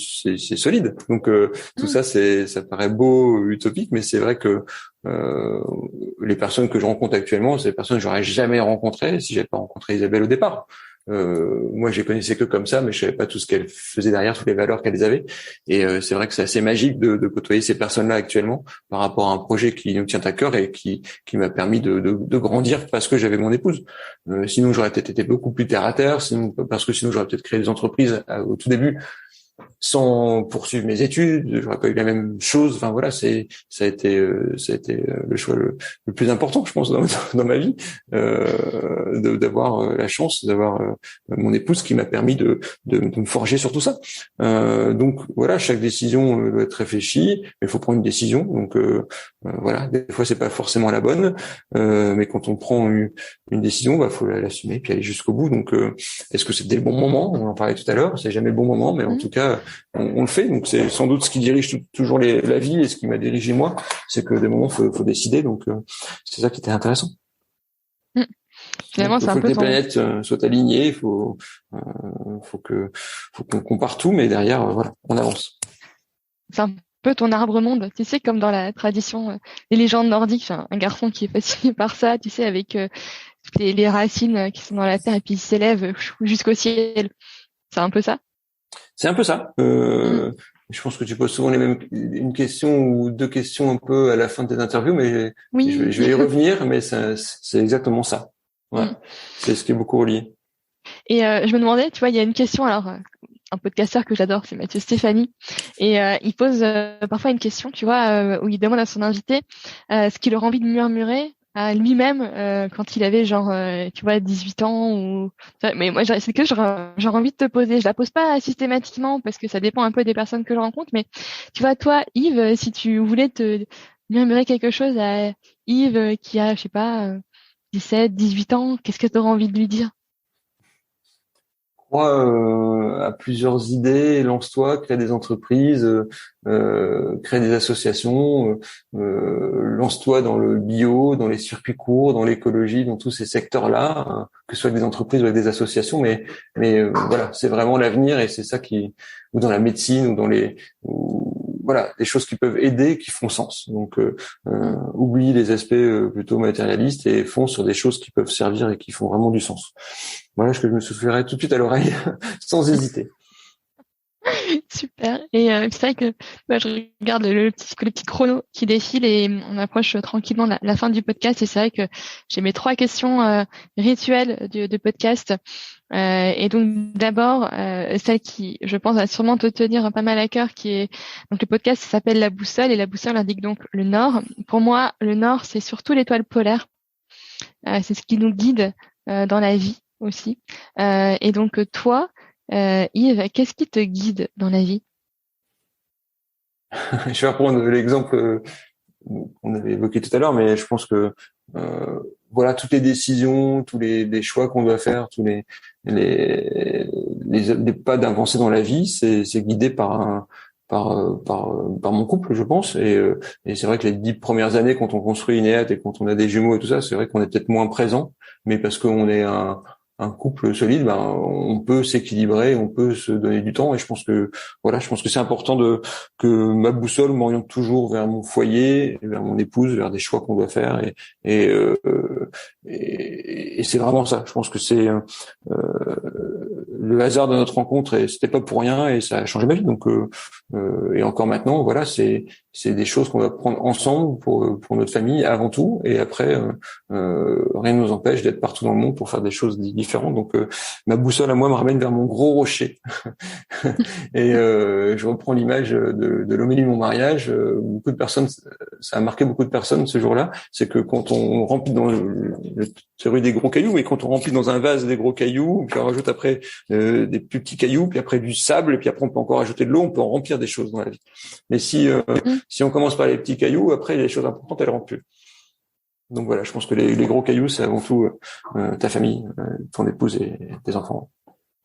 solide. Donc tout ça ça paraît beau, utopique, mais c'est vrai que les personnes que je rencontre actuellement, c'est des personnes que j'aurais jamais rencontrées si j'avais pas rencontré Isabelle au départ. Moi, je les connaissais que comme ça, mais je savais pas tout ce qu'elles faisaient derrière, toutes les valeurs qu'elles avaient. Et c'est vrai que c'est assez magique de côtoyer ces personnes-là actuellement par rapport à un projet qui nous tient à cœur et qui m'a permis de grandir parce que j'avais mon épouse. Sinon, j'aurais peut-être été beaucoup plus terre à terre. Sinon j'aurais peut-être créé des entreprises au tout début sans poursuivre mes études, j'aurais pas eu la même chose. Enfin voilà, ça a été le choix le plus important, je pense, dans ma vie, d'avoir la chance d'avoir mon épouse qui m'a permis de me forger sur tout ça. Donc voilà, chaque décision doit être réfléchie, mais il faut prendre une décision. Donc voilà, des fois c'est pas forcément la bonne, mais quand on prend une décision, faut l'assumer puis aller jusqu'au bout. Donc est-ce que c'était le bon moment? On en parlait tout à l'heure, c'est jamais le bon moment, mais en tout cas on le fait. Donc c'est sans doute ce qui dirige toujours la vie et ce qui m'a dirigé moi, c'est que des moments faut décider. Donc c'est ça qui était intéressant. Finalement, il faut que les planètes soient alignées, il faut qu'on parte tout, mais derrière voilà, on avance. C'est un peu ton arbre monde, tu sais, comme dans la tradition des légendes nordiques, un garçon qui est fasciné par ça, tu sais, avec toutes les racines qui sont dans la terre et puis il s'élève jusqu'au ciel. C'est un peu ça. C'est un peu ça. Je pense que tu poses souvent une question ou deux questions un peu à la fin de tes interviews, mais Oui. je vais y revenir, mais c'est exactement ça. Ouais. C'est ce qui est beaucoup relié. Et je me demandais, tu vois, il y a une question, alors un podcasteur que j'adore, c'est Mathieu Stéphanie, et il pose parfois une question, tu vois, où il demande à son invité ce qu'il aurait envie de murmurer à lui-même quand il avait genre, tu vois, 18 ans ou. Mais moi, c'est que j'aurais envie de te poser. Je la pose pas systématiquement parce que ça dépend un peu des personnes que je rencontre, mais tu vois, toi, Yves, si tu voulais te murmurer quelque chose à Yves qui a, je sais pas, 17, 18 ans, qu'est-ce que tu aurais envie de lui dire? Crois à plusieurs idées, lance-toi, crée des entreprises, crée des associations, lance-toi dans le bio, dans les circuits courts, dans l'écologie, dans tous ces secteurs-là, hein, que ce soit avec des entreprises ou avec des associations, mais voilà, c'est vraiment l'avenir et c'est ça ou dans la médecine ou dans voilà, des choses qui peuvent aider, qui font sens. Donc oublie les aspects plutôt matérialistes et fonce sur des choses qui peuvent servir et qui font vraiment du sens. Voilà ce que je me soufflerai tout de suite à l'oreille, sans hésiter. Super. Et c'est vrai que je regarde le petit chrono qui défile et on approche tranquillement la fin du podcast. Et c'est vrai que j'ai mes 3 questions rituelles de podcast. Et donc d'abord, celle qui, je pense, va sûrement te tenir pas mal à cœur, qui est donc le podcast s'appelle La Boussole et la boussole indique donc le nord. Pour moi, le nord, c'est surtout l'étoile polaire. C'est ce qui nous guide dans la vie aussi. Et donc toi, Yves, qu'est-ce qui te guide dans la vie? Je vais reprendre l'exemple qu'on avait évoqué tout à l'heure, mais je pense que voilà, toutes les décisions, tous les choix qu'on doit faire, tous les pas d'avancée dans la vie, c'est guidé par mon couple, je pense. Et c'est vrai que les 10 premières années, quand on construit une EAT et quand on a des jumeaux et tout ça, c'est vrai qu'on est peut-être moins présent, mais parce qu'on est un couple solide, ben on peut s'équilibrer, on peut se donner du temps. Et je pense que voilà, je pense que c'est important que ma boussole m'oriente toujours vers mon foyer, vers mon épouse, vers des choix qu'on doit faire. Et, euh, et c'est vraiment ça. Je pense que c'est le hasard de notre rencontre et c'était pas pour rien et ça a changé ma vie. Donc et encore maintenant, voilà, c'est des choses qu'on va prendre ensemble pour notre famille avant tout. Et après, rien ne nous empêche d'être partout dans le monde pour faire des choses différentes. Donc ma boussole à moi me ramène vers mon gros rocher. Et je reprends l'image de l'homélie de mon mariage. Beaucoup de personnes, ça a marqué beaucoup de personnes ce jour-là. C'est que quand on remplit dans c'est rue des gros cailloux, mais quand on remplit dans un vase des gros cailloux, puis on rajoute après des plus petits cailloux, puis après du sable, et puis après on peut encore ajouter de l'eau, on peut en remplir des choses dans la vie. Mais si on commence par les petits cailloux, après les choses importantes elles rentrent plus. Donc voilà, je pense que les gros cailloux c'est avant tout ta famille, ton épouse et tes enfants.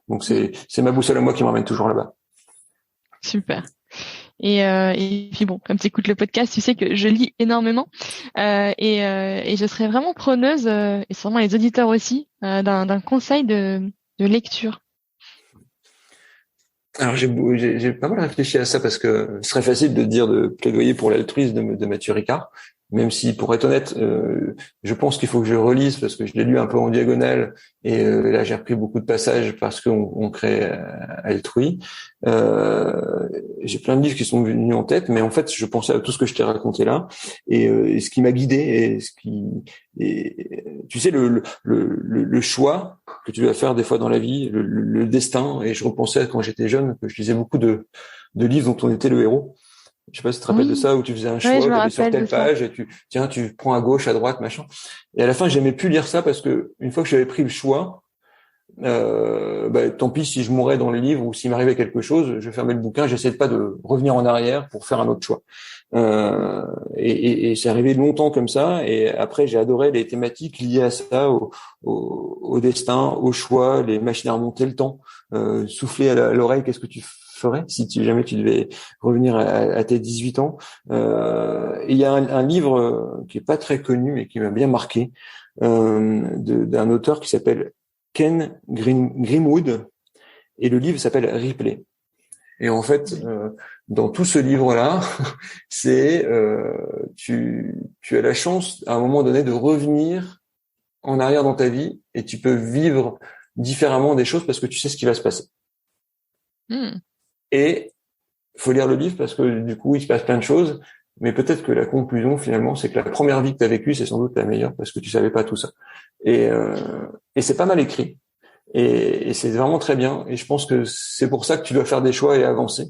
Donc c'est ma boussole à moi qui m'emmène toujours là-bas. Super. Et puis bon, comme tu écoutes le podcast, tu sais que je lis énormément et je serais vraiment preneuse, et sûrement les auditeurs aussi, d'un conseil de lecture. Alors j'ai pas mal réfléchi à ça parce que ce serait facile de dire de plaidoyer pour l'altruisme de Mathieu Ricard, même si pour être honnête, je pense qu'il faut que je relise parce que je l'ai lu un peu en diagonale et là j'ai repris beaucoup de passages parce qu'on crée Altrui. J'ai plein de livres qui sont venus en tête, mais en fait je pensais à tout ce que je t'ai raconté là et ce qui m'a guidé tu sais le choix que tu dois faire des fois dans la vie, le destin. Et je repensais à quand j'étais jeune que je lisais beaucoup de livres dont on était le héros. Je sais pas si tu te rappelles de ça, où tu faisais un choix, tu allais sur telle page, et tu prends à gauche, à droite, machin. Et à la fin, j'aimais plus lire ça parce que une fois que j'avais pris le choix, tant pis si je mourais dans le livre ou s'il m'arrivait quelque chose, je fermais le bouquin, j'essayais pas de revenir en arrière pour faire un autre choix. Et c'est arrivé longtemps comme ça. Et après, j'ai adoré les thématiques liées à ça, au destin, au choix, les machines à remonter le temps, souffler à l'oreille, qu'est-ce que tu ferais si jamais tu devais revenir à tes 18 ans. Et il y a un livre qui est pas très connu mais qui m'a bien marqué, d'un auteur qui s'appelle Ken Grimwood, et le livre s'appelle Ripley. Et en fait, dans tout ce livre-là, c'est tu as la chance à un moment donné de revenir en arrière dans ta vie et tu peux vivre différemment des choses parce que tu sais ce qui va se passer. Et faut lire le livre parce que du coup, il se passe plein de choses. Mais peut-être que la conclusion, finalement, c'est que la première vie que tu as vécue, c'est sans doute la meilleure parce que tu savais pas tout ça. Et c'est pas mal écrit. Et c'est vraiment très bien. Et je pense que c'est pour ça que tu dois faire des choix et avancer.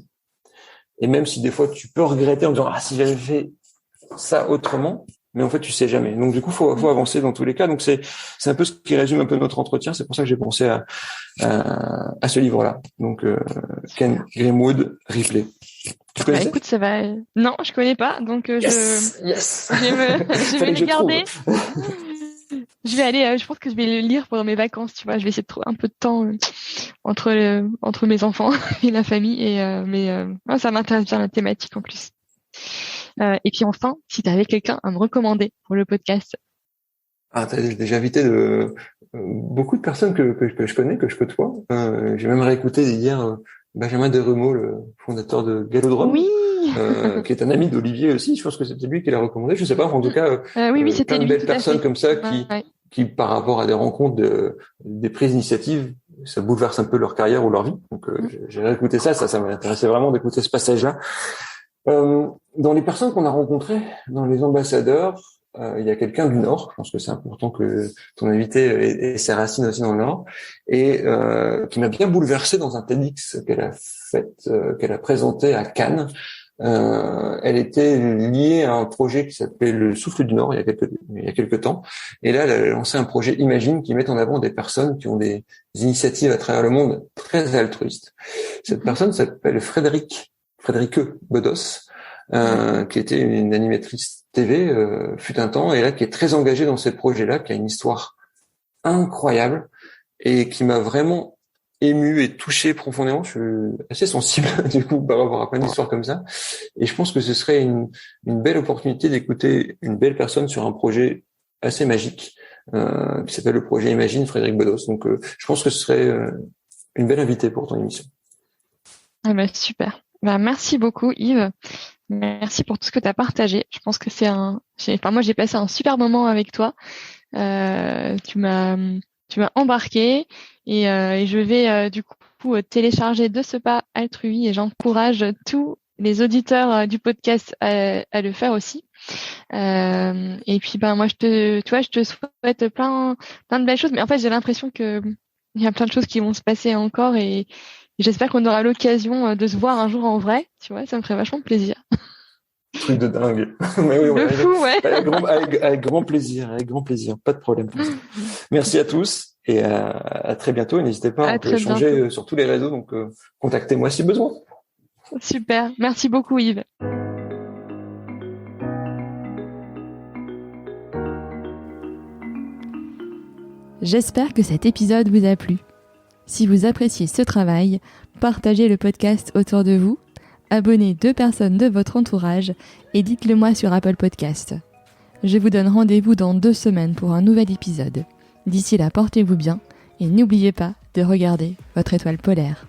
Et même si des fois, tu peux regretter en disant, ah, si j'avais fait ça autrement, mais en fait, tu sais jamais. Donc, du coup, faut avancer dans tous les cas. Donc, c'est un peu ce qui résume un peu notre entretien. C'est pour ça que j'ai pensé à ce livre-là. Donc, Ken Greenwood, Ripley. Tu connaissais? Écoute, ça va. Non, je connais pas, donc Yes. je vais le garder. Je vais aller. Je pense que je vais le lire pendant mes vacances. Tu vois, je vais essayer de trouver un peu de temps entre mes enfants et la famille. Mais ça m'intéresse bien la thématique en plus. Et puis enfin, si tu avais quelqu'un à me recommander pour le podcast. Ah, t'as déjà invité beaucoup de personnes que je connais, que je côtoie. J'ai même réécouté hier Benjamin Derumeau, le fondateur de Galodrome, Oui. Qui est un ami d'Olivier aussi. Je pense que c'était lui qui l'a recommandé. Je sais pas, en tout cas, oui, c'était plein de lui. belles personnes comme ça qui, par rapport à des rencontres, des prises d'initiative, ça bouleverse un peu leur carrière ou leur vie. Donc, j'ai réécouté ça m'intéressait vraiment d'écouter ce passage-là. Dans les personnes qu'on a rencontrées, dans les ambassadeurs, il y a quelqu'un du Nord. Je pense que c'est important que ton invité ait ses racines aussi dans le Nord, et qui m'a bien bouleversé dans un TEDx qu'elle a présenté à Cannes. Elle était liée à un projet qui s'appelait le Souffle du Nord il y a quelques temps. Et là, elle a lancé un projet Imagine qui met en avant des personnes qui ont des initiatives à travers le monde très altruistes. Cette personne s'appelle Frédérique Bedos, qui était une animatrice TV, fut un temps, et là, qui est très engagée dans ces projets-là, qui a une histoire incroyable et qui m'a vraiment ému et touché profondément. Je suis assez sensible, du coup, par rapport à plein d'histoires comme ça. Et je pense que ce serait une belle opportunité d'écouter une belle personne sur un projet assez magique, qui s'appelle le projet Imagine, Frédérique Bedos. Donc, je pense que ce serait une belle invitée pour ton émission. Ah bah, super. Bah, merci beaucoup, Yves. Merci pour tout ce que tu as partagé. Je pense que moi, j'ai passé un super moment avec toi. Tu m'as embarqué et je vais du coup télécharger De ce pas altrui et j'encourage tous les auditeurs du podcast à le faire aussi. Et puis moi je te souhaite plein de belles choses, mais en fait j'ai l'impression que il y a plein de choses qui vont se passer encore et j'espère qu'on aura l'occasion de se voir un jour en vrai. Tu vois, ça me ferait vachement plaisir. Truc de dingue. Mais oui, de fou, ouais. Avec grand plaisir, pas de problème pour ça. Merci à tous et à très bientôt. Et n'hésitez pas à échanger sur tous les réseaux, donc contactez-moi si besoin. Super, merci beaucoup Yves. J'espère que cet épisode vous a plu. Si vous appréciez ce travail, partagez le podcast autour de vous, abonnez 2 personnes de votre entourage et dites-le moi sur Apple Podcast. Je vous donne rendez-vous dans 2 semaines pour un nouvel épisode. D'ici là, portez-vous bien et n'oubliez pas de regarder votre étoile polaire.